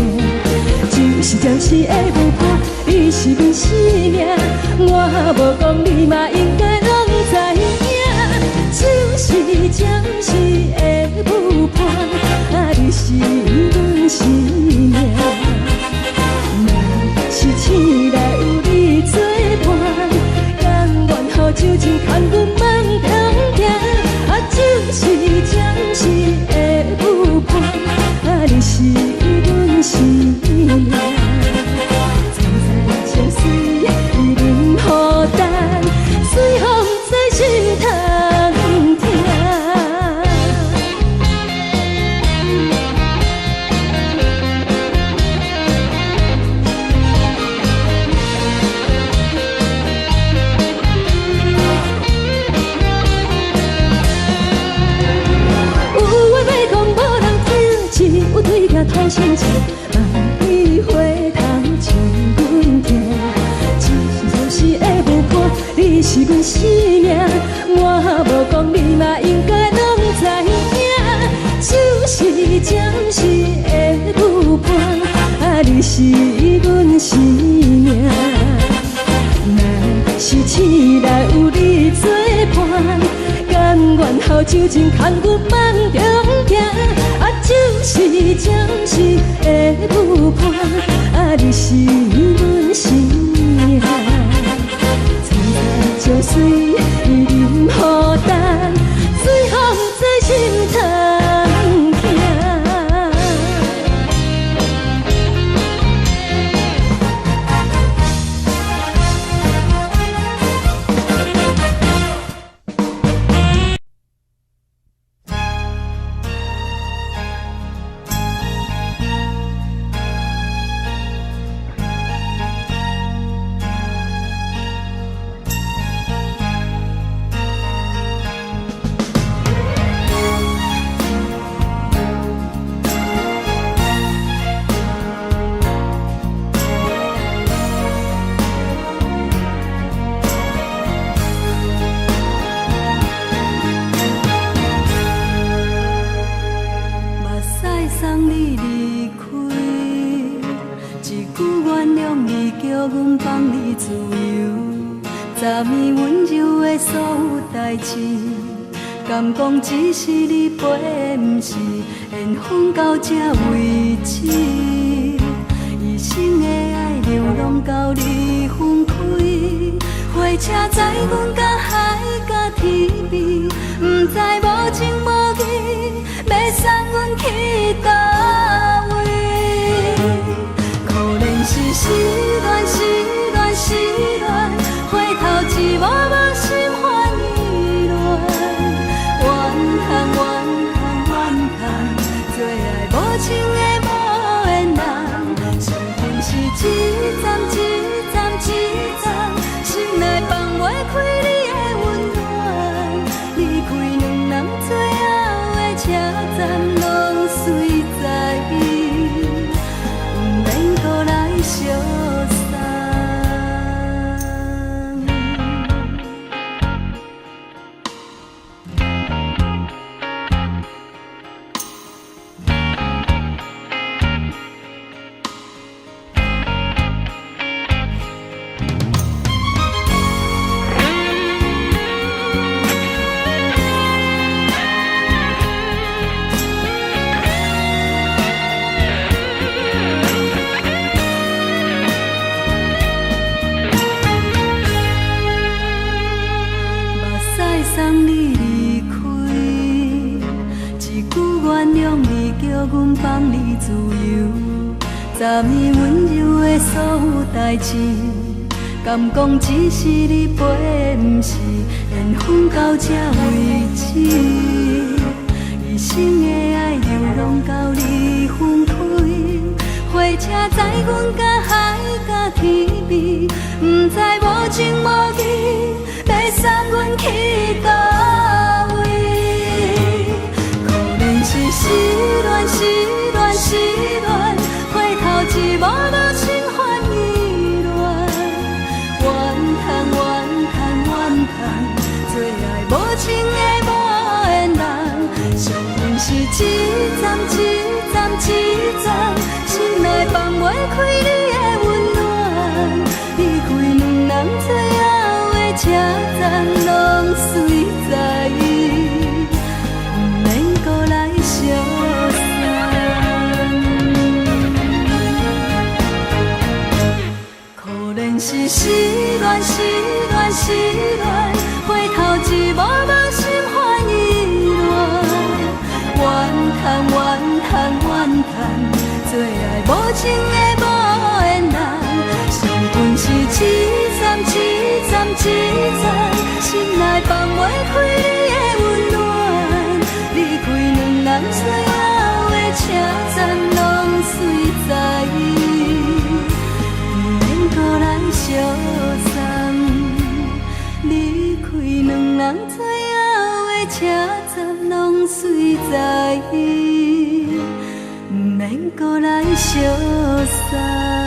就是暂时的舞伴，你是阮生命。我无讲，你嘛应该拢知影。就是暂时的舞伴，你是阮生命。若是醒来有你作伴，甘愿予酒精牵阮放通行。就是暂时的舞伴，你是阮生命。层层情水任何担，随风亲像万里花香将阮疼。一若是会无伴，你是阮生命，我无讲你嘛应该拢知影。就是暂时的有伴，啊，你是阮生命。若是醒来有你作伴，甘愿后手前牵阮梦中行。啊，就是暂时的有伴，啊，你是阮生命。青山就水伊任孤单，水风在心头行。敢讲只是你陪，不是缘分到这为止。一生的爱流浪到你分开，火车载阮甲海甲天边，不知无情无义，要送阮去倒位？可怜是失恋，失恋，失恋，回头一幕幕心烦意乱。怨叹，怨叹，怨叹，最爱无情的无缘人。伤痕是一站一站一站，心内放袂开你的温暖。离开两人最后的车站，拢随在伊，不免搁来相送。暂以温柔的所有代志，敢讲只是你陪，不是缘分到这为止。一生的爱流浪到你分开，火车载阮甲海甲天边，不知无情无义，要送阮去倒位？可怜是失恋，失恋，失恋。回头一幕幕心烦意乱，怨叹，怨叹，怨叹，最爱无情的无缘人。伤痕是一站一站一站，心内放袂开你的温暖。离开两人最后的车站，拢随在伊，不免搁来相送。是失恋，失恋，失恋，回头一幕幕心烦意乱。怨叹，怨叹，怨叹，最爱无情的无缘人。伤痕是一站一站一站，心内放袂开你的温暖。离开两人最后的车站，拢随在伊。相送，离开两人最后的车站，拢随在伊，不免搁来相送。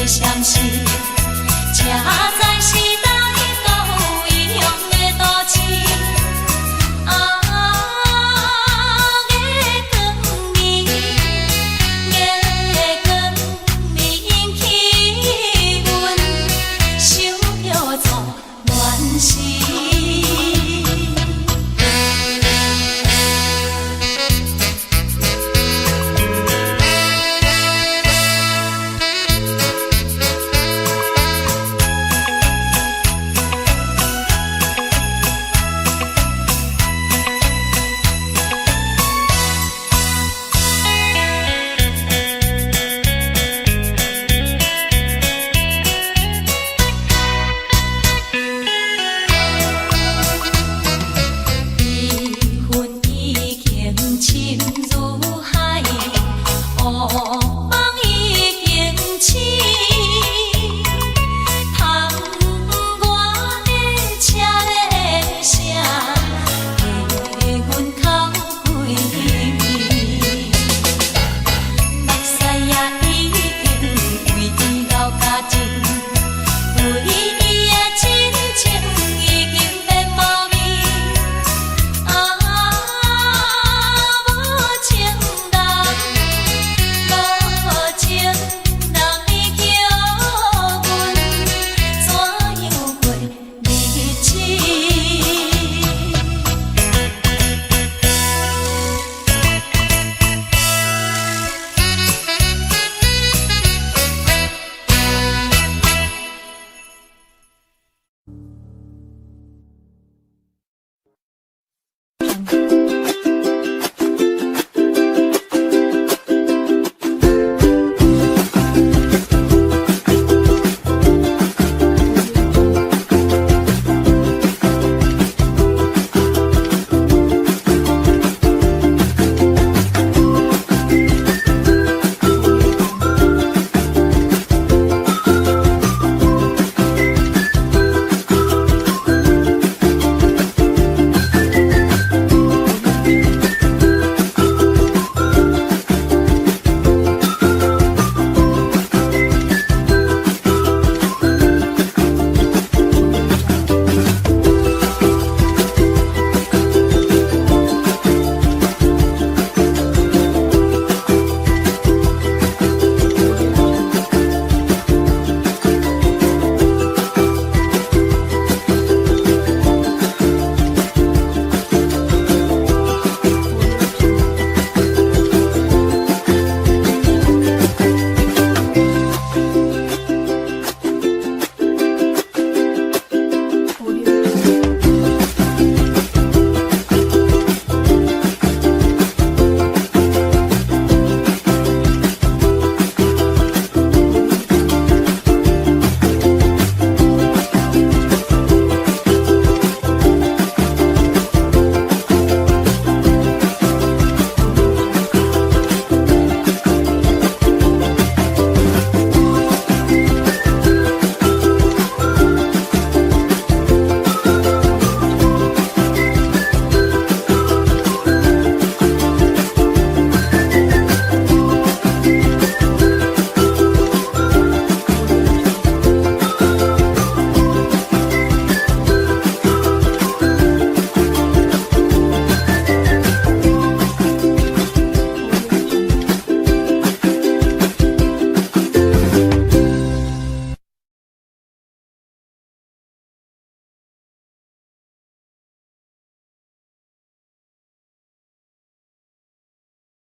相信。